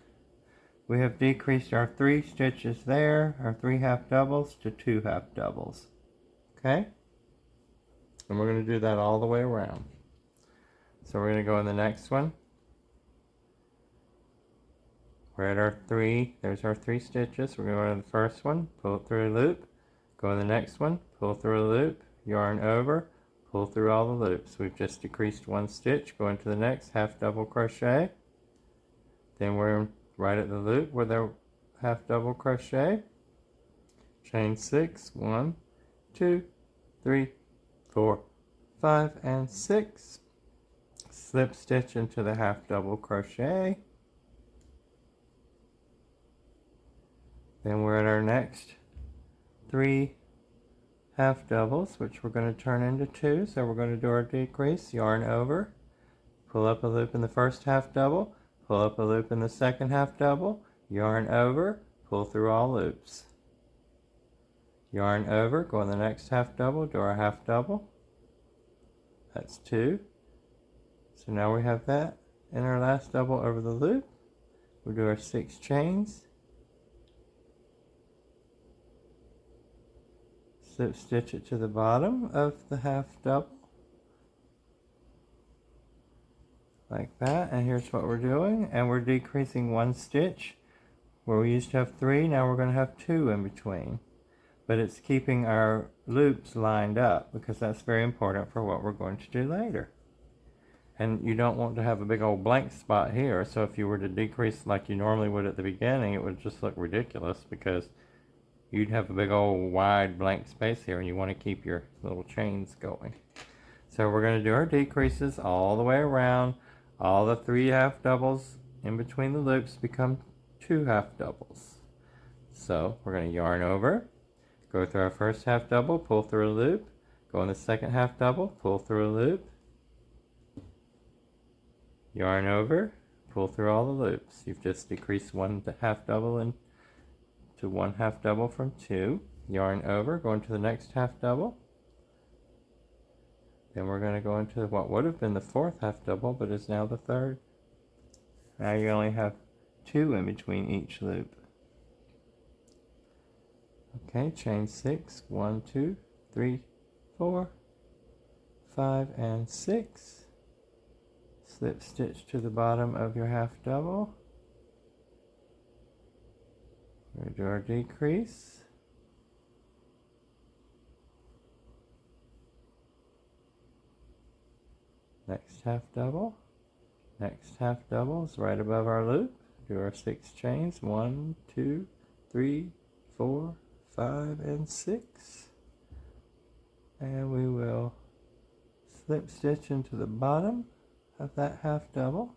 We have decreased our 3 stitches there, our 3 half doubles, to 2 half doubles. Okay? And we're going to do that all the way around. So we're going to go in the next one. We're at our 3, there's our 3 stitches. We're going to go to the first one, pull it through a loop, go in the next one, pull through a loop, yarn over, pull through all the loops. We've just decreased 1 stitch, go into the next half double crochet. Then we're right at the loop with our half double crochet. Chain 6, 1, 2, 3, 4, 5, and 6. Slip stitch into the half double crochet. Then we're at our next 3 half doubles, which we're going to turn into 2. So we're going to do our decrease, yarn over, pull up a loop in the first half double, pull up a loop in the second half double, yarn over, pull through all loops. Yarn over, go in the next half double, do our half double. That's 2. So now we have that in our last double over the loop. We'll do our 6 chains. Slip stitch it to the bottom of the half double. Like that, and here's what we're doing, and we're decreasing 1 stitch where we used to have 3. Now we're going to have 2 in between, but it's keeping our loops lined up because that's very important for what we're going to do later. And you don't want to have a big old blank spot here, so if you were to decrease like you normally would at the beginning, it would just look ridiculous because you'd have a big old wide blank space here, and you want to keep your little chains going. So we're going to do our decreases all the way around. All the 3 half doubles in between the loops become 2 half doubles. So we're going to yarn over, go through our first half double, pull through a loop, go in the second half double, pull through a loop, yarn over, pull through all the loops. You've just decreased 1 half double into 1 half double from 2. Yarn over, go into the next half double. Then we're going to go into what would have been the 4th half double, but is now the 3rd. Now you only have 2 in between each loop. Okay, chain 6, 1, 2, 3, 4, 5, and 6. Slip stitch to the bottom of your half double. We're going to do our decrease. Next half double. Next half double is right above our loop. Do our 6 chains. 1, 2, 3, 4, 5, and 6. And we will slip stitch into the bottom of that half double.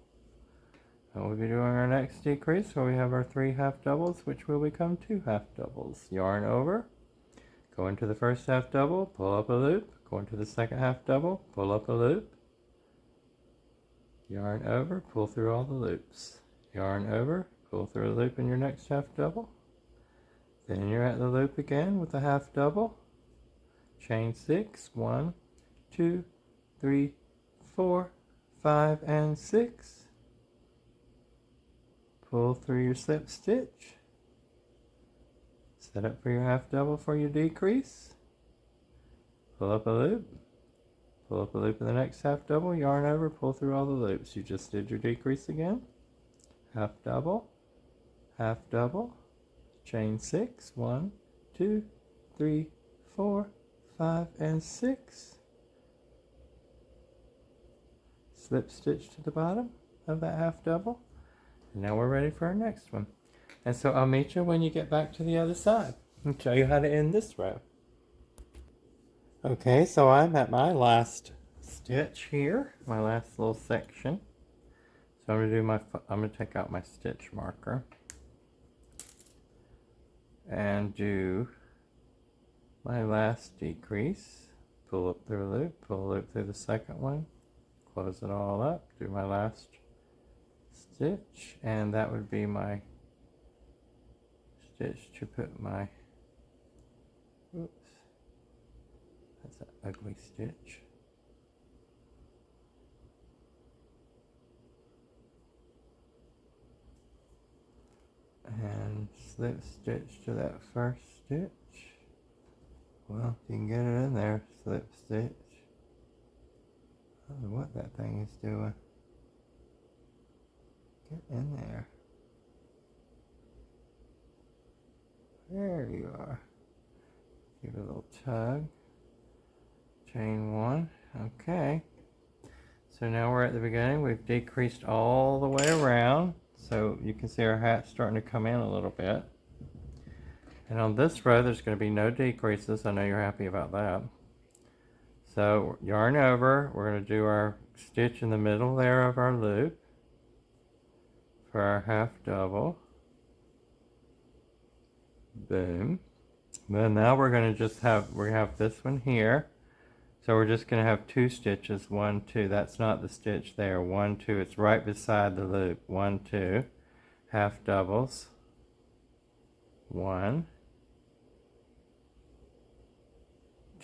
And we'll be doing our next decrease where we have our 3 half doubles, which will become 2 half doubles. Yarn over, go into the first half double, pull up a loop, go into the second half double, pull up a loop, yarn over, pull through all the loops. Yarn over, pull through a loop in your next half double. Then you're at the loop again with a half double. Chain 6, 1, 2, 3, 4, 5, and 6. Pull through your slip stitch. Set up for your half double for your decrease. Pull up a loop. Pull up a loop in the next half double, yarn over, pull through all the loops. You just did your decrease again. Half double, chain 6, 1, 2, 3, 4, 5, and 6. Slip stitch to the bottom of that half double. And now we're ready for our next one. And so I'll meet you when you get back to the other side and show you how to end this row. Okay, so I'm at my last stitch here, my last little section. So I'm gonna take out my stitch marker and do my last decrease. Pull up through a loop, pull a loop through the second one, close it all up, do my last stitch, and that would be my stitch to put my, oops, that's an ugly stitch. And slip stitch to that first stitch. Well, if you can get it in there, slip stitch. I don't know what that thing is doing. Get in there. There you are. Give it a little tug. Chain 1. Okay. So now we're at the beginning. We've decreased all the way around. So you can see our hat's starting to come in a little bit. And on this row, there's going to be no decreases. I know you're happy about that. So yarn over. We're going to do our stitch in the middle there of our loop for our half double. Boom. Then now we're going to just have, we have this one here. So we're just going to have 2 stitches, 1, 2. That's not the stitch there. 1, 2. It's right beside the loop. 1, 2. Half doubles. 1,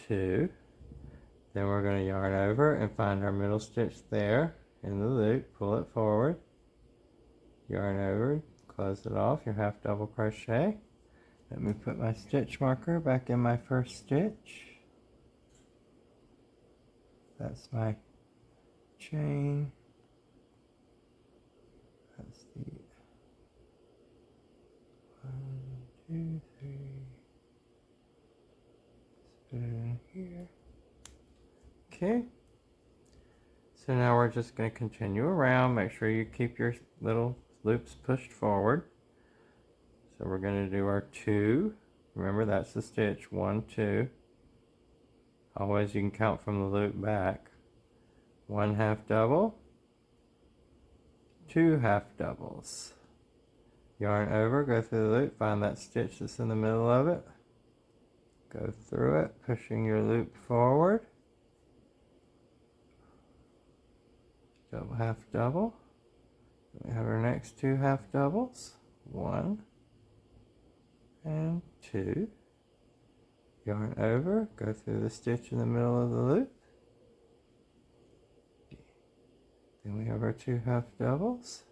2. Then we're going to yarn over and find our middle stitch there in the loop. Pull it forward. Yarn over. Close it off. Your half double crochet. Let me put my stitch marker back in my first stitch. That's my chain. That's the 1, 2, 3. Let's put it in here. Okay. So now we're just going to continue around. Make sure you keep your little loops pushed forward. So we're going to do our 2. Remember, that's the stitch. 1, 2. Always you can count from the loop back. 1 half double, 2 half doubles. Yarn over, go through the loop, find that stitch that's in the middle of it. Go through it, pushing your loop forward. Double half double. We have our next 2 half doubles. 1 and 2. Yarn over, go through the stitch in the middle of the loop. Then we have our 2 half doubles.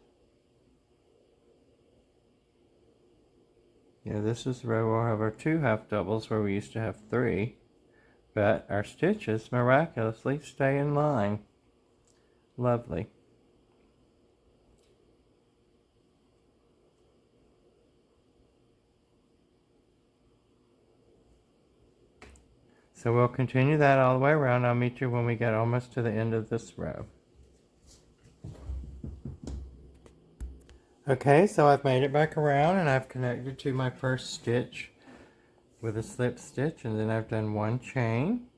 Yeah, this is the row we'll have our 2 half doubles where we used to have 3, but our stitches miraculously stay in line. Lovely. So we'll continue that all the way around. I'll meet you when we get almost to the end of this row. Okay, so I've made it back around and I've connected to my first stitch with a slip stitch, and then I've done 1 chain.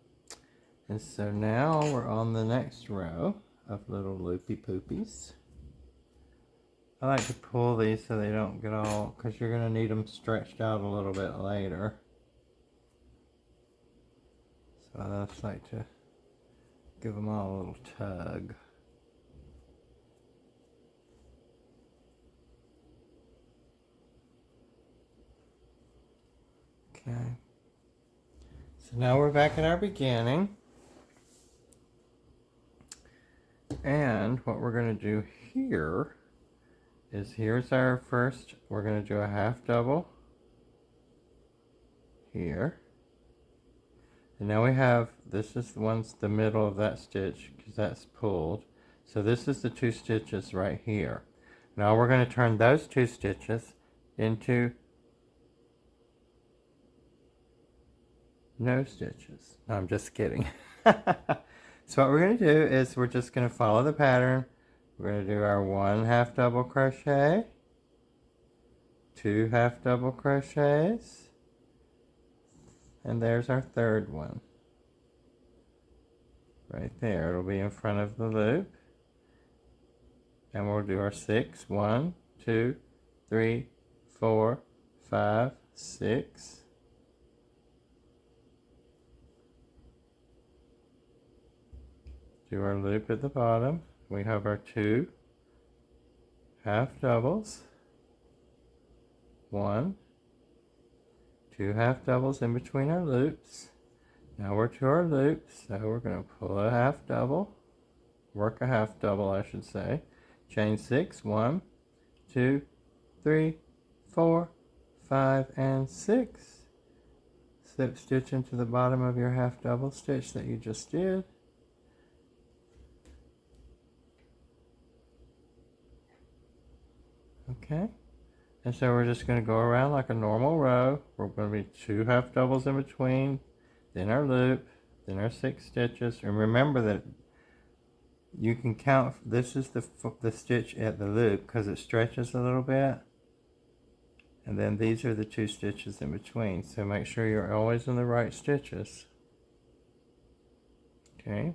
And so now we're on the next row of little loopy poopies. I like to pull these so they don't get all, because you're going to need them stretched out a little bit later. So I just like to give them all a little tug. Okay. So now we're back at our beginning. And what we're going to do here is, here's our first, we're going to do a half double here. And now we have, this is the middle of that stitch because that's pulled. So this is the 2 stitches right here. Now we're going to turn those 2 stitches into no stitches. No, I'm just kidding. So what we're going to do is we're just going to follow the pattern. We're going to do our 1 half double crochet, 2 half double crochets, and there's our 3rd one. Right there, it'll be in front of the loop. And we'll do our 6. 1, 2, 3, 4, 5, 6. Do our loop at the bottom. We have our 2 half doubles. 1, 2 half doubles in between our loops. Now we're to our loops, so we're going to pull a half double, work a half double I should say, chain 6, 1, 2, 3, 4, 5, and 6. Slip stitch into the bottom of your half double stitch that you just did. Okay, and so we're just going to go around like a normal row. We're going to be 2 half doubles in between, then our loop, then our 6 stitches. And remember that you can count, this is the stitch at the loop because it stretches a little bit. And then these are the 2 stitches in between. So make sure you're always in the right stitches. Okay.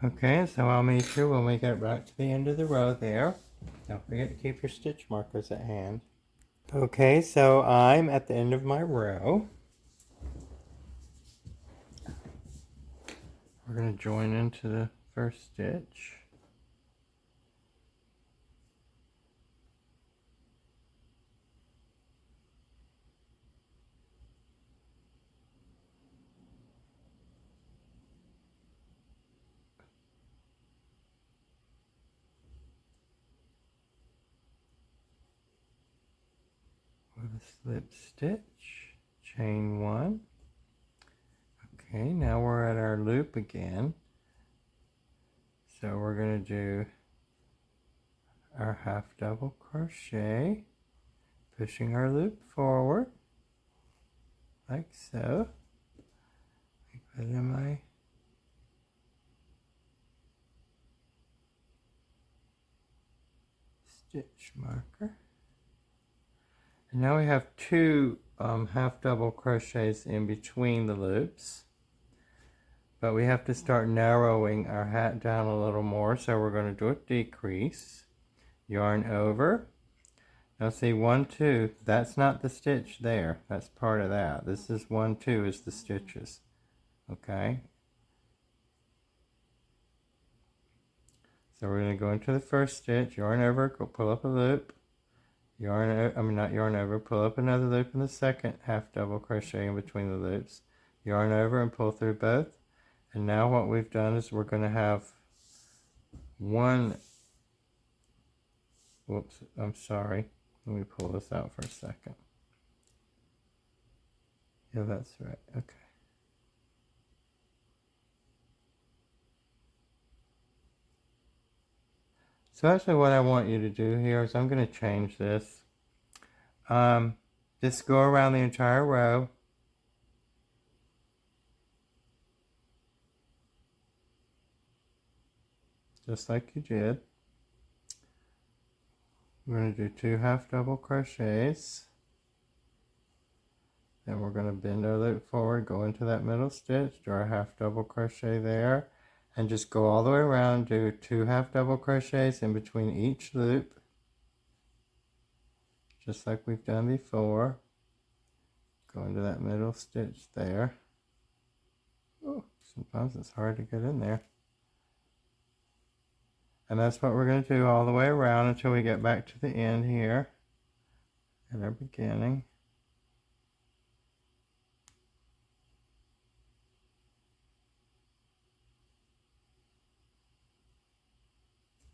Okay, so I'll meet you when we get back to the end of the row there. Don't forget to keep your stitch markers at hand. Okay, so I'm at the end of my row. We're going to join into the first stitch. With a slip stitch, chain one. Okay, now we're at our loop again. So we're going to do our half double crochet, pushing our loop forward, like so. I put in my stitch marker. And now we have two half double crochets in between the loops. But we have to start narrowing our hat down a little more, so we're going to do a decrease. Yarn over. Now see, 1, 2, that's not the stitch there. That's part of that. This is 1, 2 is the stitches. Okay? So we're going to go into the first stitch, yarn over, go pull up a loop. Not yarn over, pull up another loop in the second half double crochet in between the loops. Yarn over and pull through both. And now what we've done is we're going to have one, whoops, I'm sorry. Let me pull this out for a second. Yeah, that's right. Okay. So actually what I want you to do here is I'm going to change this. Just go around the entire row. Just like you did. We're going to do 2 half double crochets. Then we're going to bend our loop forward, go into that middle stitch, do our half double crochet there, and just go all the way around, do 2 half double crochets in between each loop, just like we've done before. Go into that middle stitch there. Oh, sometimes it's hard to get in there. And that's what we're going to do all the way around until we get back to the end here at our beginning.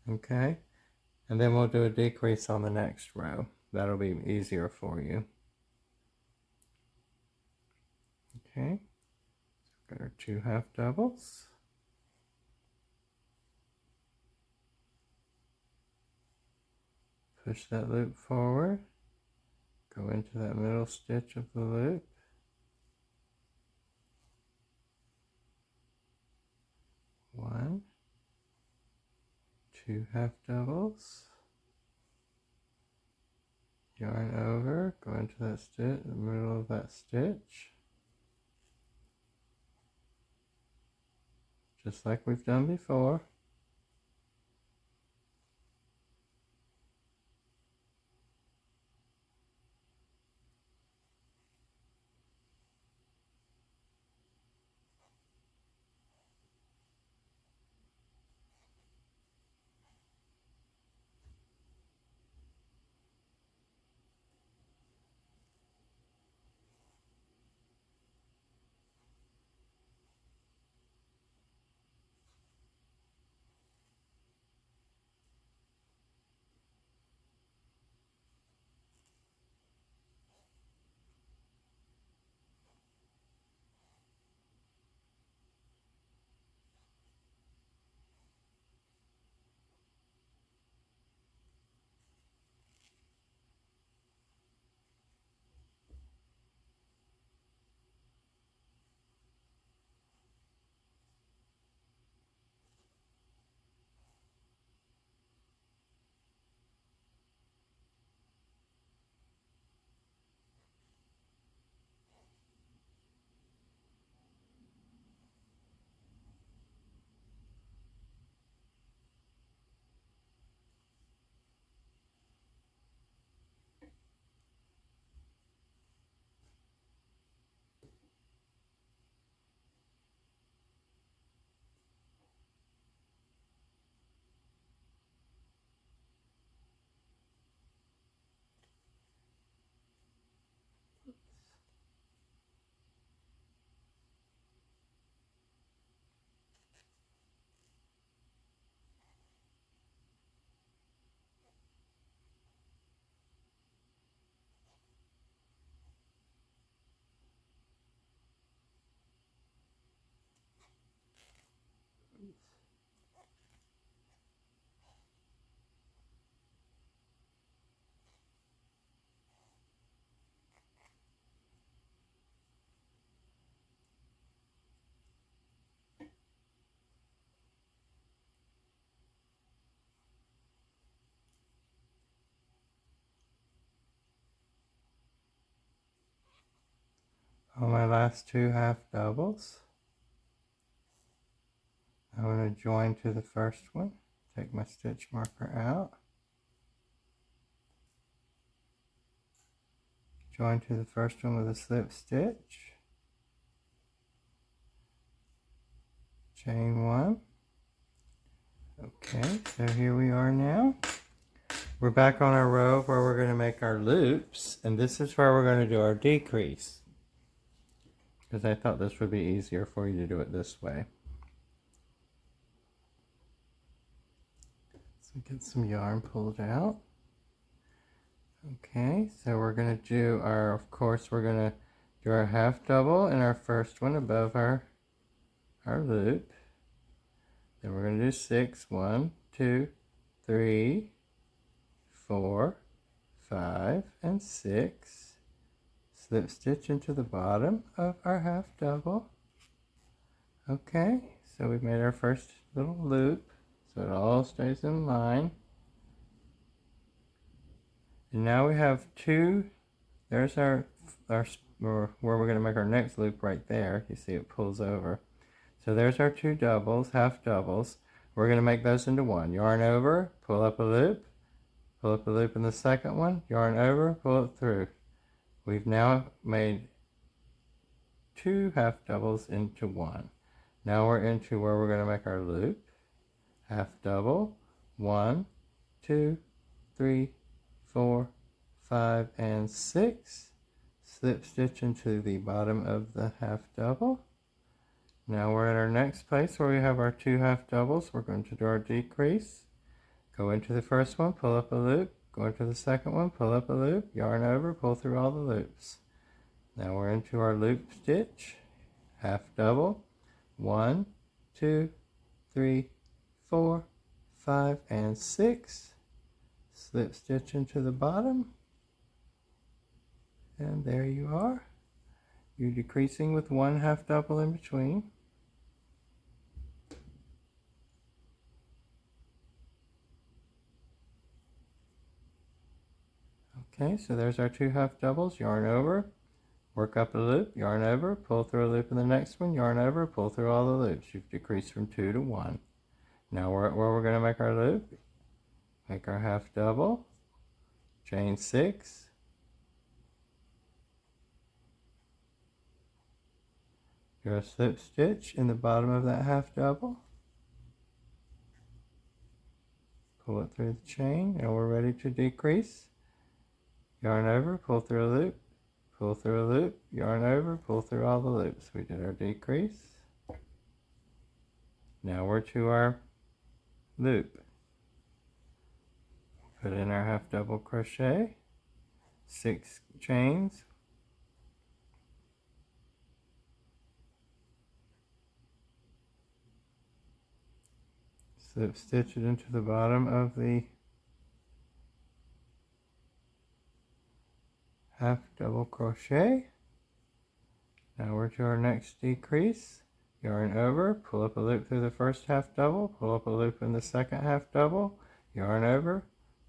Okay, and then we'll do a decrease on the next row. That'll be easier for you. Okay, so got our 2 half doubles. Push that loop forward, go into that middle stitch of the loop. One, 2 half doubles. Yarn over, go into that stitch, the middle of that stitch. Just like we've done before. on my last 2 half doubles. I'm going to join to the first one, take my stitch marker out, join to the first one with a slip stitch, chain 1. Okay, so here we are now. We're back on our row where we're going to make our loops, and this is where we're going to do our decrease, because I thought this would be easier for you to do it this way. So get some yarn pulled out. Okay, so we're going to do our, of course, we're going to do our half double in our first one above our loop. Then we're going to do 6, 1, 2, 3, 4, 5, and 6. Slip stitch into the bottom of our half double. Okay, so we've made our first little loop, so it all stays in line. And now we have 2, there's our where we're going to make our next loop right there. You see it pulls over. So there's our 2 doubles, half doubles. We're going to make those into 1. Yarn over, pull up a loop in the second one, yarn over, pull it through. We've now made 2 half doubles into 1. Now we're into where we're going to make our loop. Half double, 1, 2, 3, 4, 5, and 6. Slip stitch into the bottom of the half double. Now we're at our next place where we have our 2 half doubles. We're going to do our decrease. Go into the first one, pull up a loop. Go into the second one, pull up a loop, yarn over, pull through all the loops. Now we're into our loop stitch, half double, 1, 2, 3, 4, 5, and 6. Slip stitch into the bottom. And there you are. You're decreasing with 1 half double in between. Okay, so there's our 2 half doubles, yarn over, work up a loop, yarn over, pull through a loop in the next one, yarn over, pull through all the loops. You've decreased from 2 to 1. Now we're at where we're going to make our loop. Make our half double, chain 6, do a slip stitch in the bottom of that half double, pull it through the chain, and we're ready to decrease. Yarn over, pull through a loop, pull through a loop, yarn over, pull through all the loops. We did our decrease. Now we're to our loop. Put in our half double crochet, 6 chains, slip stitch it into the bottom of the half double crochet. Now we're to our next decrease. Yarn over, pull up a loop through the first half double, pull up a loop in the second half double, yarn over,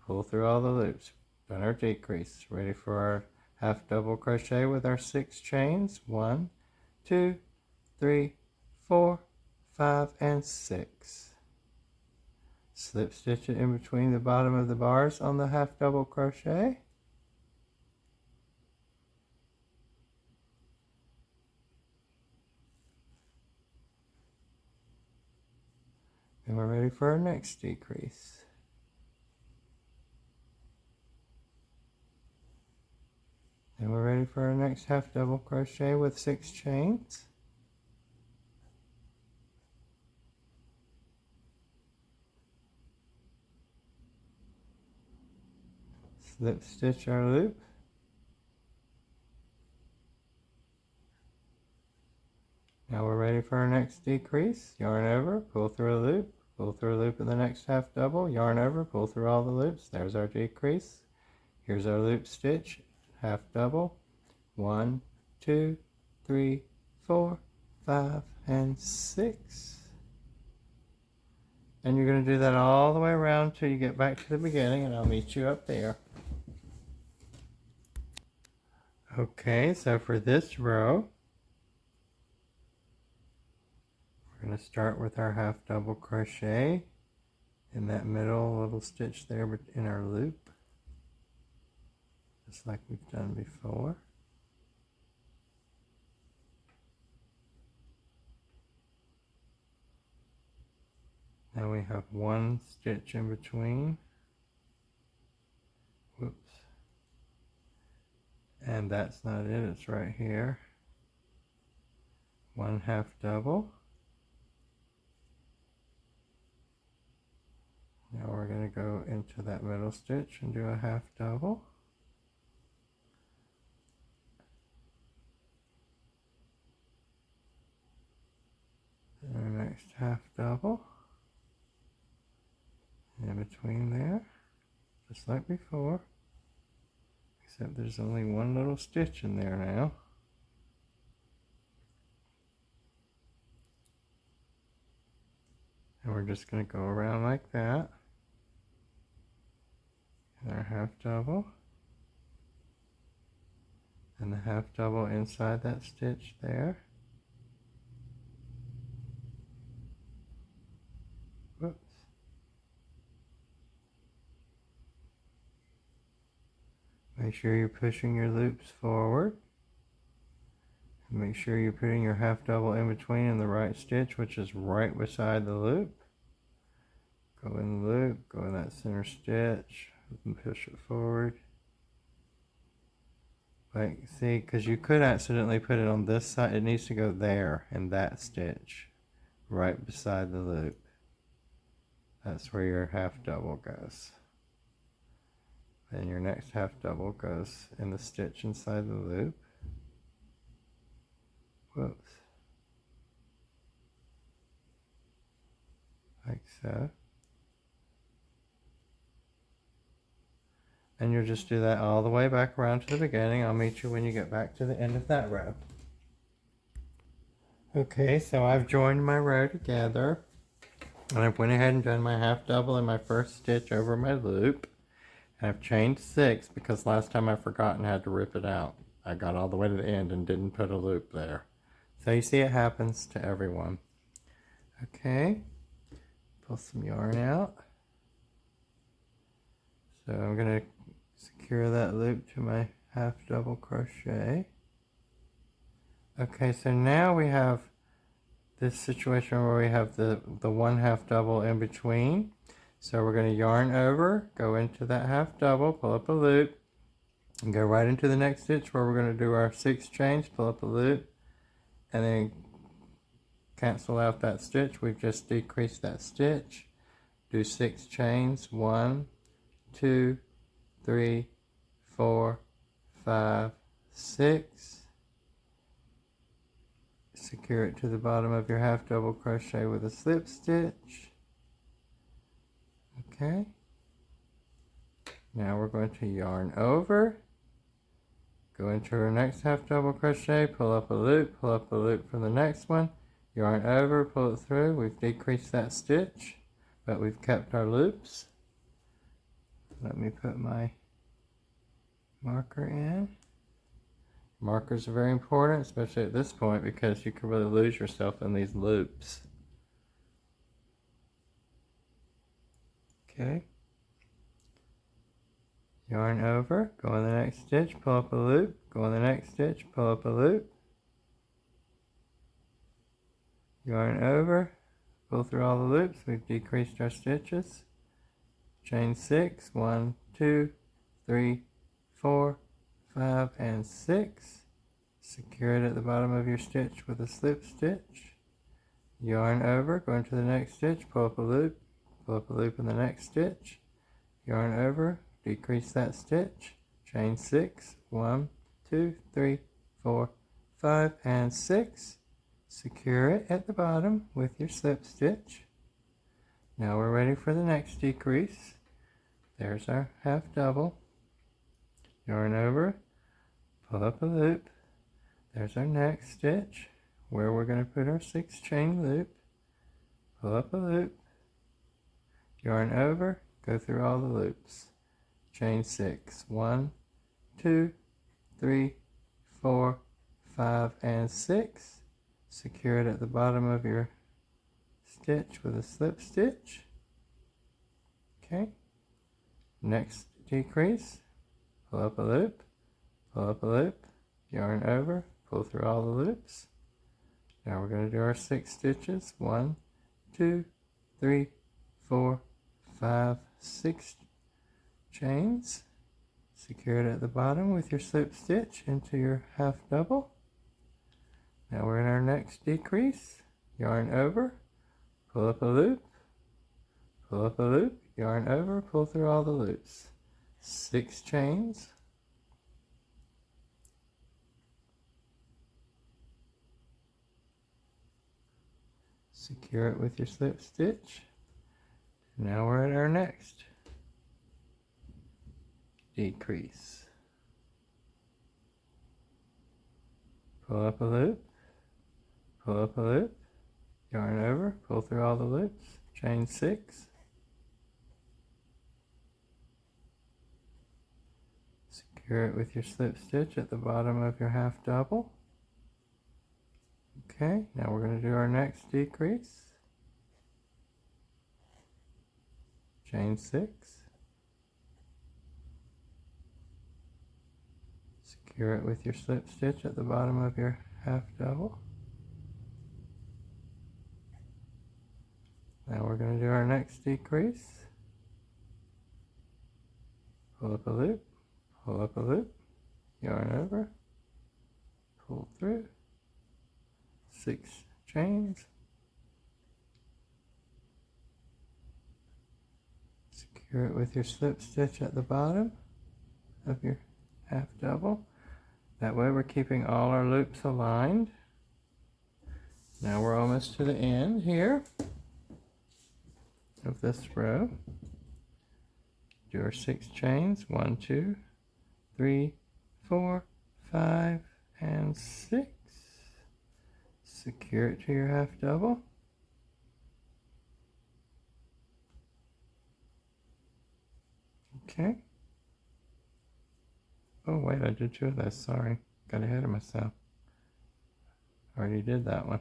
pull through all the loops. Done our decrease. Ready for our half double crochet with our 6 chains. 1, 2, 3, 4, 5, and 6. Slip stitch it in between the bottom of the bars on the half double crochet. And we're ready for our next decrease. And we're ready for our next half double crochet with 6 chains. Slip stitch our loop. Now we're ready for our next decrease. Yarn over, pull through a loop, pull through a loop in the next half double, yarn over, pull through all the loops. There's our decrease. Here's our loop stitch, half double, 1, 2, 3, 4, 5, and 6. And you're going to do that all the way around till you get back to the beginning, and I'll meet you up there. Okay, so for this row, going to start with our half double crochet in that middle little stitch there in our loop, just like we've done before. Now we have one stitch in between. Whoops. And that's not it, it's right here. One half double. Now we're going to go into that middle stitch and do a half double. And our next half double. In between there, just like before, except there's only one little stitch in there now. And we're just going to go around like that. And our half double. And the half double inside that stitch there. Whoops. Make sure you're pushing your loops forward. And make sure you're putting your half double in between in the right stitch, which is right beside the loop. Go in the loop, go in that center stitch, and push it forward. Like, see, because you could accidentally put it on this side. It needs to go there in that stitch, right beside the loop. That's where your half double goes. Then your next half double goes in the stitch inside the loop. Whoops. Like so. And you'll just do that all the way back around to the beginning. I'll meet you when you get back to the end of that row. Okay, so I've joined my row together. And I've went ahead and done my half double in my first stitch over my loop. And I've chained 6 because last time I forgot and had to rip it out. I got all the way to the end and didn't put a loop there. So you see it happens to everyone. Okay, pull some yarn out. So I'm going to secure that loop to my half double crochet. Okay, so now we have this situation where we have the one half double in between. So we're going to yarn over, go into that half double, pull up a loop, and go right into the next stitch where we're going to do our 6 chains, pull up a loop, and then cancel out that stitch. We've just decreased that stitch. Do 6 chains, 1, 2, 3, 4, 5, 6. Secure it to the bottom of your half double crochet with a slip stitch. Okay. Now we're going to yarn over, go into our next half double crochet, pull up a loop from the next one, yarn over, pull it through. We've decreased that stitch, but we've kept our loops. Let me put my marker in. Markers are very important, especially at this point, because you can really lose yourself in these loops. Okay. Yarn over, go in the next stitch, pull up a loop, go in the next stitch, pull up a loop. Yarn over, pull through all the loops. We've decreased our stitches. Chain 6, 1, 2, 3, 4, 5, and 6. Secure it at the bottom of your stitch with a slip stitch. Yarn over, go into the next stitch, pull up a loop in the next stitch. Yarn over, decrease that stitch. Chain 6, 1, 2, 3, 4, 5, and 6. Secure it at the bottom with your slip stitch. Now we're ready for the next decrease. There's our half double. Yarn over, pull up a loop. There's our next stitch where we're going to put our 6 chain loop. Pull up a loop. Yarn over, go through all the loops. Chain 6, 1, 2, 3, 4, 5, and 6. Secure it at the bottom of your stitch with a slip stitch. Okay, next decrease, pull up a loop, pull up a loop, yarn over, pull through all the loops. Now we're going to do our 6 stitches. 1, 2, 3, 4, 5, 6 chains. Secure it at the bottom with your slip stitch into your half double. Now we're in our next decrease. Yarn over, pull up a loop, pull up a loop, yarn over, pull through all the loops. 6 chains. Secure it with your slip stitch. Now we're at our next decrease. Pull up a loop, pull up a loop, yarn over, pull through all the loops, chain 6. Secure it with your slip stitch at the bottom of your half double. Okay, now we're going to do our next decrease. Chain 6. Secure it with your slip stitch at the bottom of your half double. Now we're going to do our next decrease. Pull up a loop, pull up a loop, yarn over, pull through, 6 chains. Secure it with your slip stitch at the bottom of your half double. That way we're keeping all our loops aligned. Now we're almost to the end here of this row. Do our 6 chains. 1, 2, 3, 4, 5, and 6. Secure it to your half double. Okay. Oh wait, I did 2 of those, sorry. Got ahead of myself. Already did that one.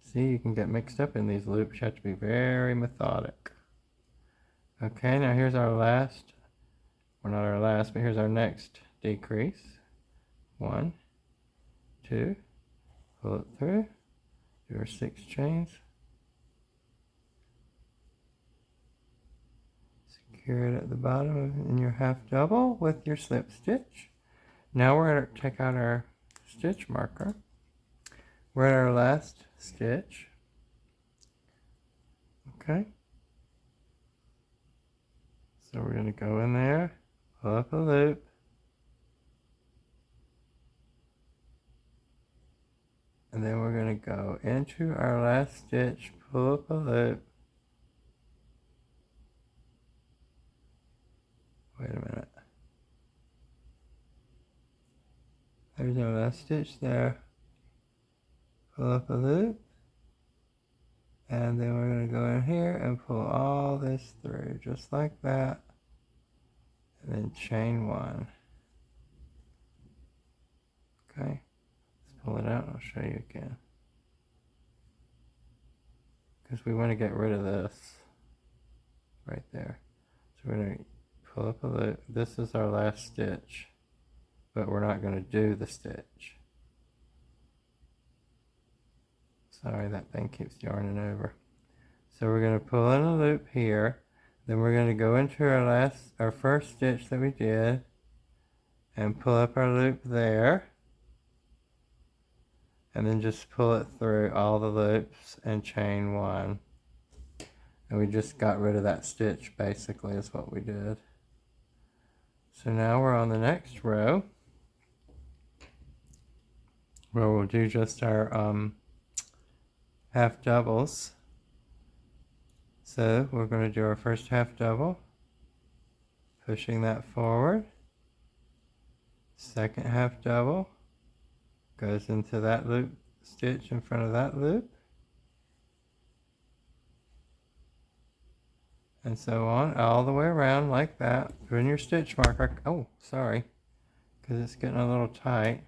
See, you can get mixed up in these loops. You have to be very methodic. Okay, now here's our last, well not our last, but here's our next decrease. 1, 2, pull it through, do our 6 chains. Secure it at the bottom in your half double with your slip stitch. Now we're going to take out our stitch marker. We're at our last stitch. Okay. So we're going to go in there, pull up a loop, and then we're going to go into our last stitch, pull up a loop. Wait a minute. There's our last stitch there. Pull up a loop. And then we're going to go in here and pull all this through, just like that. And then chain 1. Okay. Let's pull it out and I'll show you again. Because we want to get rid of this right there. So we're going to pull up a loop. This is our last stitch, but we're not going to do the stitch. Sorry, that thing keeps yarning over. So we're going to pull in a loop here. Then we're going to go into our first stitch that we did and pull up our loop there. And then just pull it through all the loops and chain 1. And we just got rid of that stitch, basically, is what we did. So now we're on the next row, where we'll do just our half doubles. So we're going to do our first half double, pushing that forward. Second half double goes into that loop stitch in front of that loop. And so on, all the way around like that. Put in your stitch marker. Oh, sorry, because it's getting a little tight.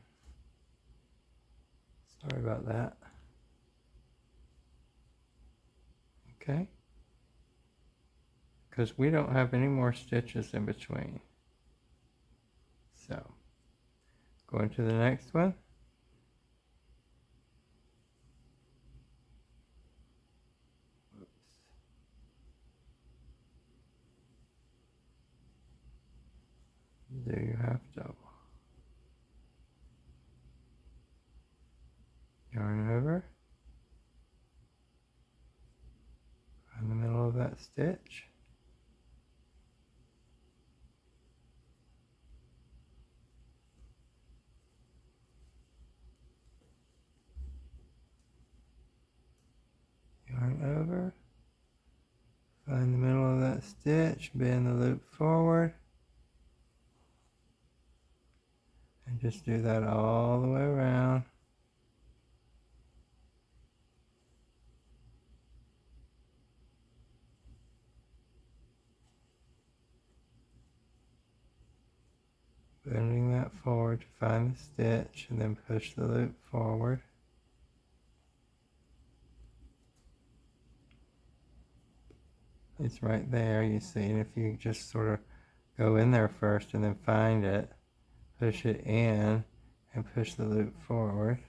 Sorry about that. Okay? Because we don't have any more stitches in between. So, going to the next one. Oops. Do your half double. Yarn over. In the middle of that stitch. Yarn over. Find the middle of that stitch, bend the loop forward. And just do that all the way around. Bending that forward to find the stitch and then push the loop forward. It's right there, you see, and if you just sort of go in there first and then find it, push it in and push the loop forward.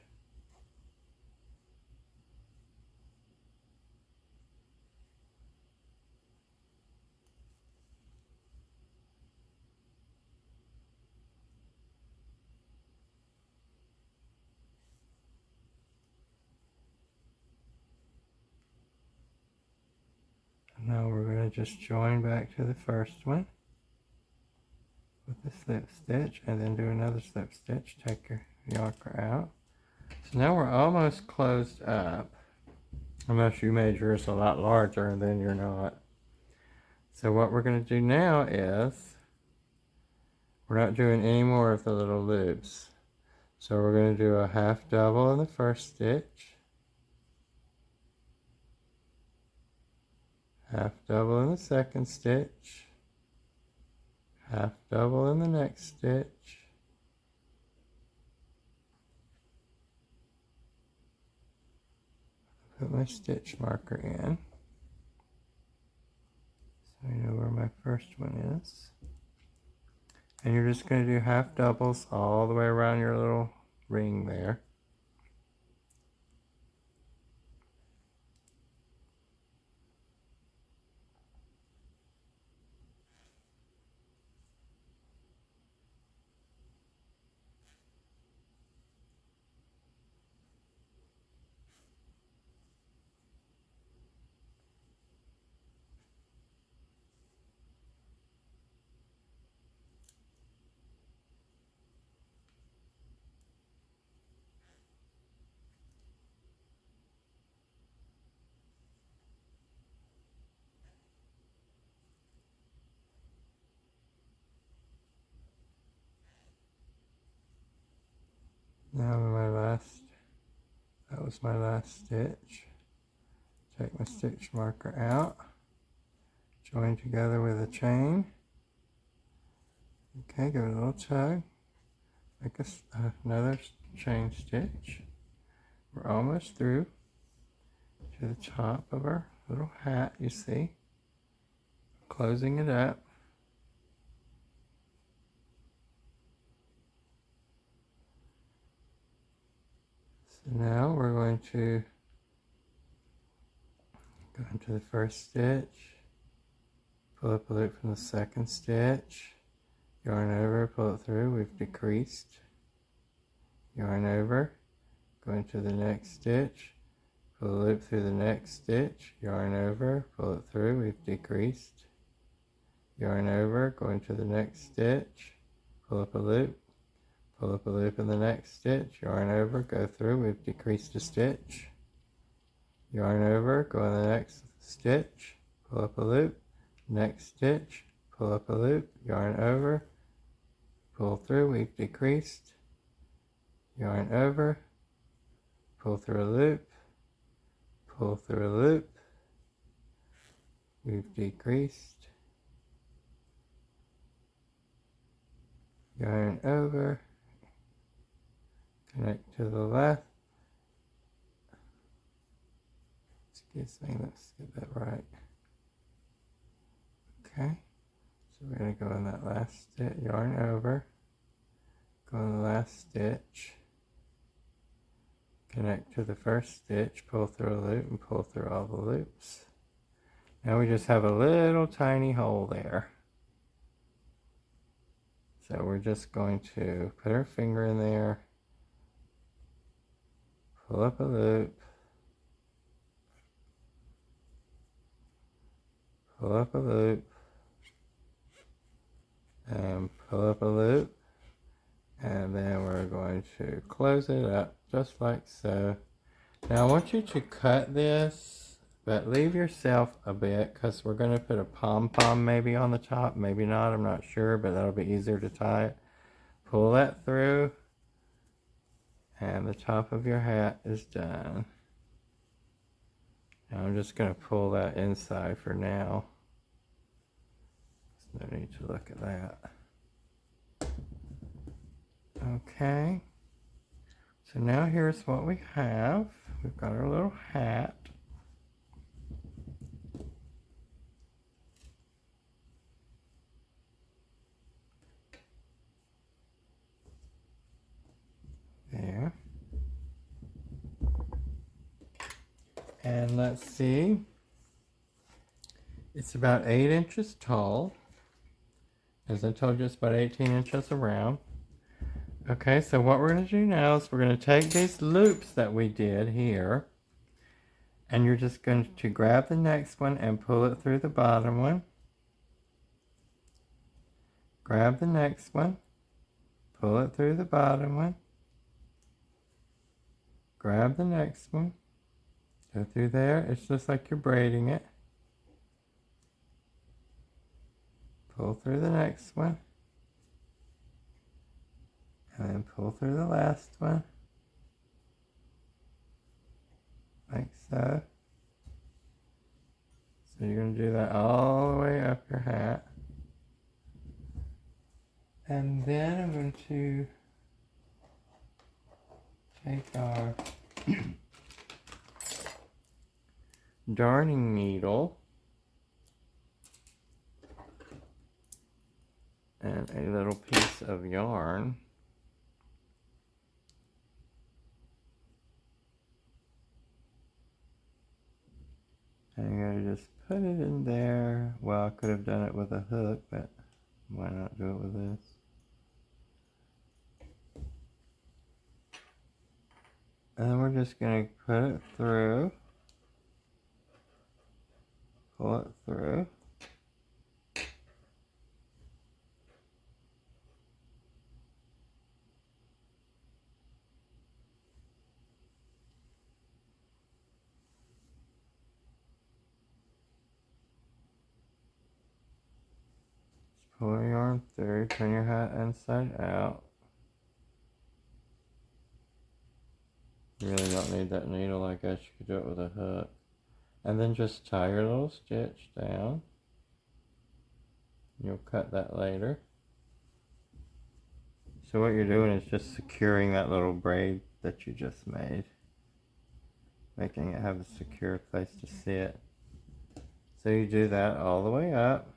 Now we're going to just join back to the first one with the slip stitch and then do another slip stitch. Take your yarker out. So now we're almost closed up, unless you made yours a lot larger and then you're not. So what we're going to do now is, we're not doing any more of the little loops. So we're going to do a half double in the first stitch. Half double in the second stitch, half double in the next stitch, put my stitch marker in, so I know where my first one is. And you're just going to do half doubles all the way around your little ring there. Now that was my last stitch. Take my stitch marker out, join together with a chain. Okay, give it a little tug, make another chain stitch. We're almost through to the top of our little hat, you see. Closing it up. So now we're going to go into the first stitch, pull up a loop from the second stitch, yarn over, pull it through, we've decreased, yarn over, go into the next stitch, pull a loop through the next stitch, yarn over, pull it through, we've decreased, yarn over, go into the next stitch, pull up a loop in the next stitch, yarn over, go through, we've decreased a stitch, yarn over, go in the next stitch, pull up a loop, next stitch, pull up a loop, yarn over, pull through, we've decreased, yarn over, pull through a loop, pull through a loop, we've decreased, yarn over, connect to the left, Excuse me, let's get that right. Okay, so we're going to go in that last stitch, yarn over, go in the last stitch, connect to the first stitch, pull through a loop, and pull through all the loops. Now we just have a little tiny hole there. So we're just going to put our finger in there, pull up a loop, pull up a loop, and pull up a loop, and then we're going to close it up just like so. Now I want you to cut this, but leave yourself a bit because we're going to put a pom-pom maybe on the top, maybe not, I'm not sure, but that'll be easier to tie it. Pull that through, and the top of your hat is done. Now I'm just going to pull that inside for now. There's no need to look at that. Okay. So now here's what we have. We've got our little hat. There. And let's see. It's about 8 inches tall. As I told you, it's about 18 inches around. Okay, so what we're going to do now is we're going to take these loops that we did here, and you're just going to grab the next one and pull it through the bottom one. Grab the next one, pull it through the bottom one. Grab the next one, go through there. It's just like you're braiding it. Pull through the next one. And then pull through the last one. Like so. So you're going to do that all the way up your hat. And then I'm going to take our darning needle and a little piece of yarn. And you're going to just put it in there. Well, I could have done it with a hook, but why not do it with this? And then we're just going to put it through, pull it through. Just pull your yarn through, turn your hat inside out. You really don't need that needle, I guess you could do it with a hook. And then just tie your little stitch down. You'll cut that later. So what you're doing is just securing that little braid that you just made. Making it have a secure place to sit. So you do that all the way up.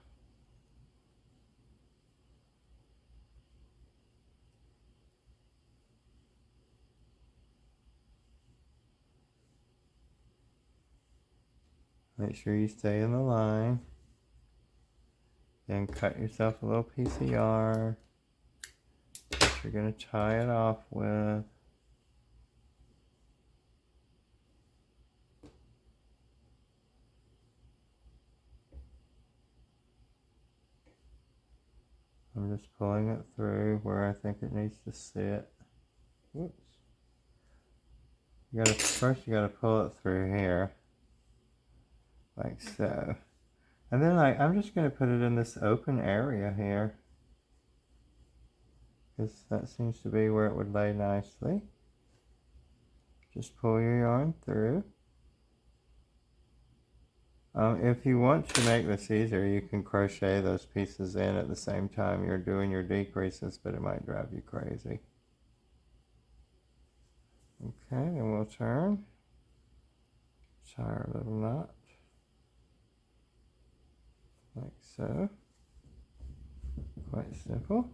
Make sure you stay in the line. Then cut yourself a little piece of yarn that you're going to tie it off with. I'm just pulling it through where I think it needs to sit. Whoops. First you gotta pull it through here. Like so. And then I'm just going to put it in this open area here. Because that seems to be where it would lay nicely. Just pull your yarn through. If you want to make this easier, you can crochet those pieces in at the same time you're doing your decreases, but it might drive you crazy. Okay, then we'll turn. tie our little knot like so. Quite simple.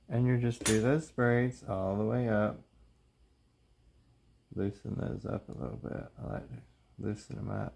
And you just do those braids all the way up. Loosen those up a little bit. I like to loosen them up.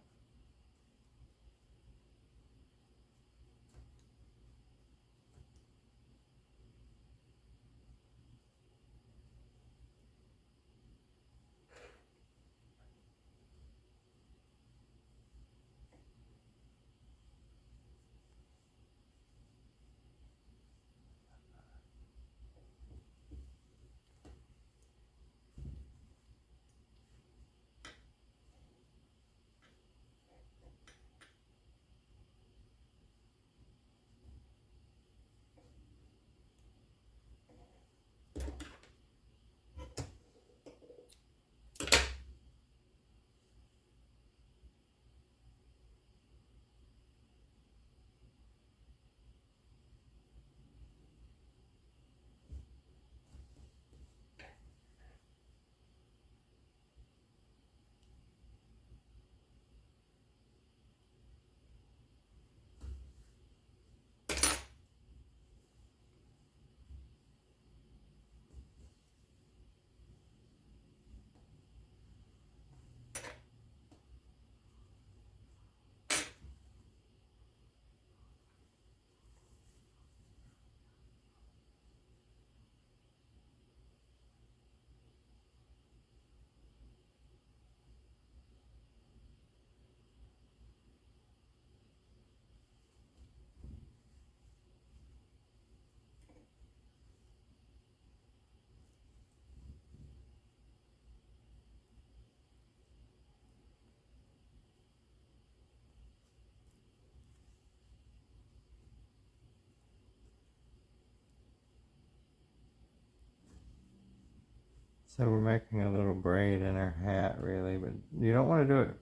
So we're making a little braid in our hat, really, but you don't want to do it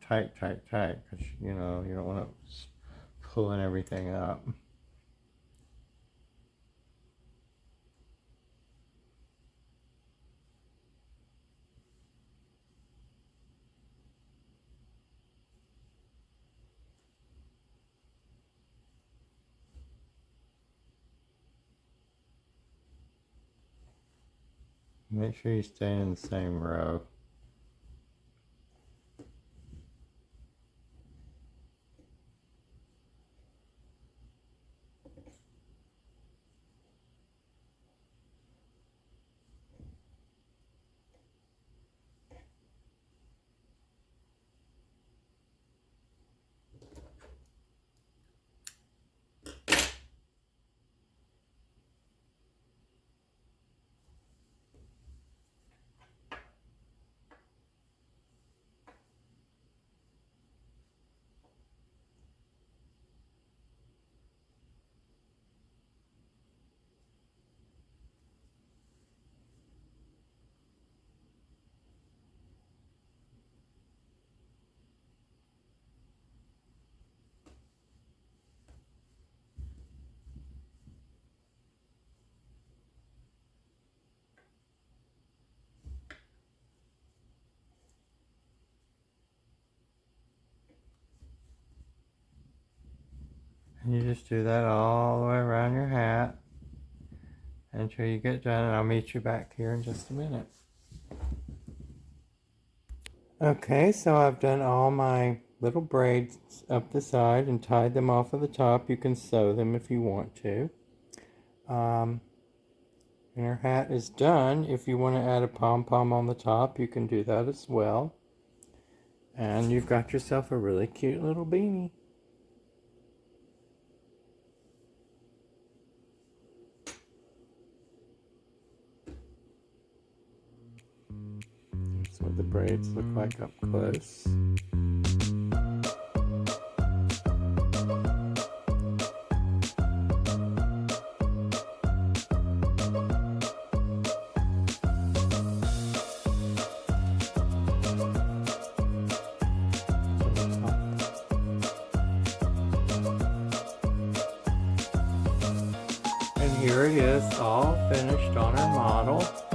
tight, because you know you don't want to pulling everything up. Make sure you stay in the same row. And you just do that all the way around your hat until you get done, and I'll meet you back here in just a minute. Okay, so I've done all my little braids up the side and tied them off of the top. You can sew them if you want to. And our hat is done. If you want to add a pom-pom on the top, you can do that as well. And you've got yourself a really cute little beanie. That's what the braids look like up close. here it is, all finished on our model.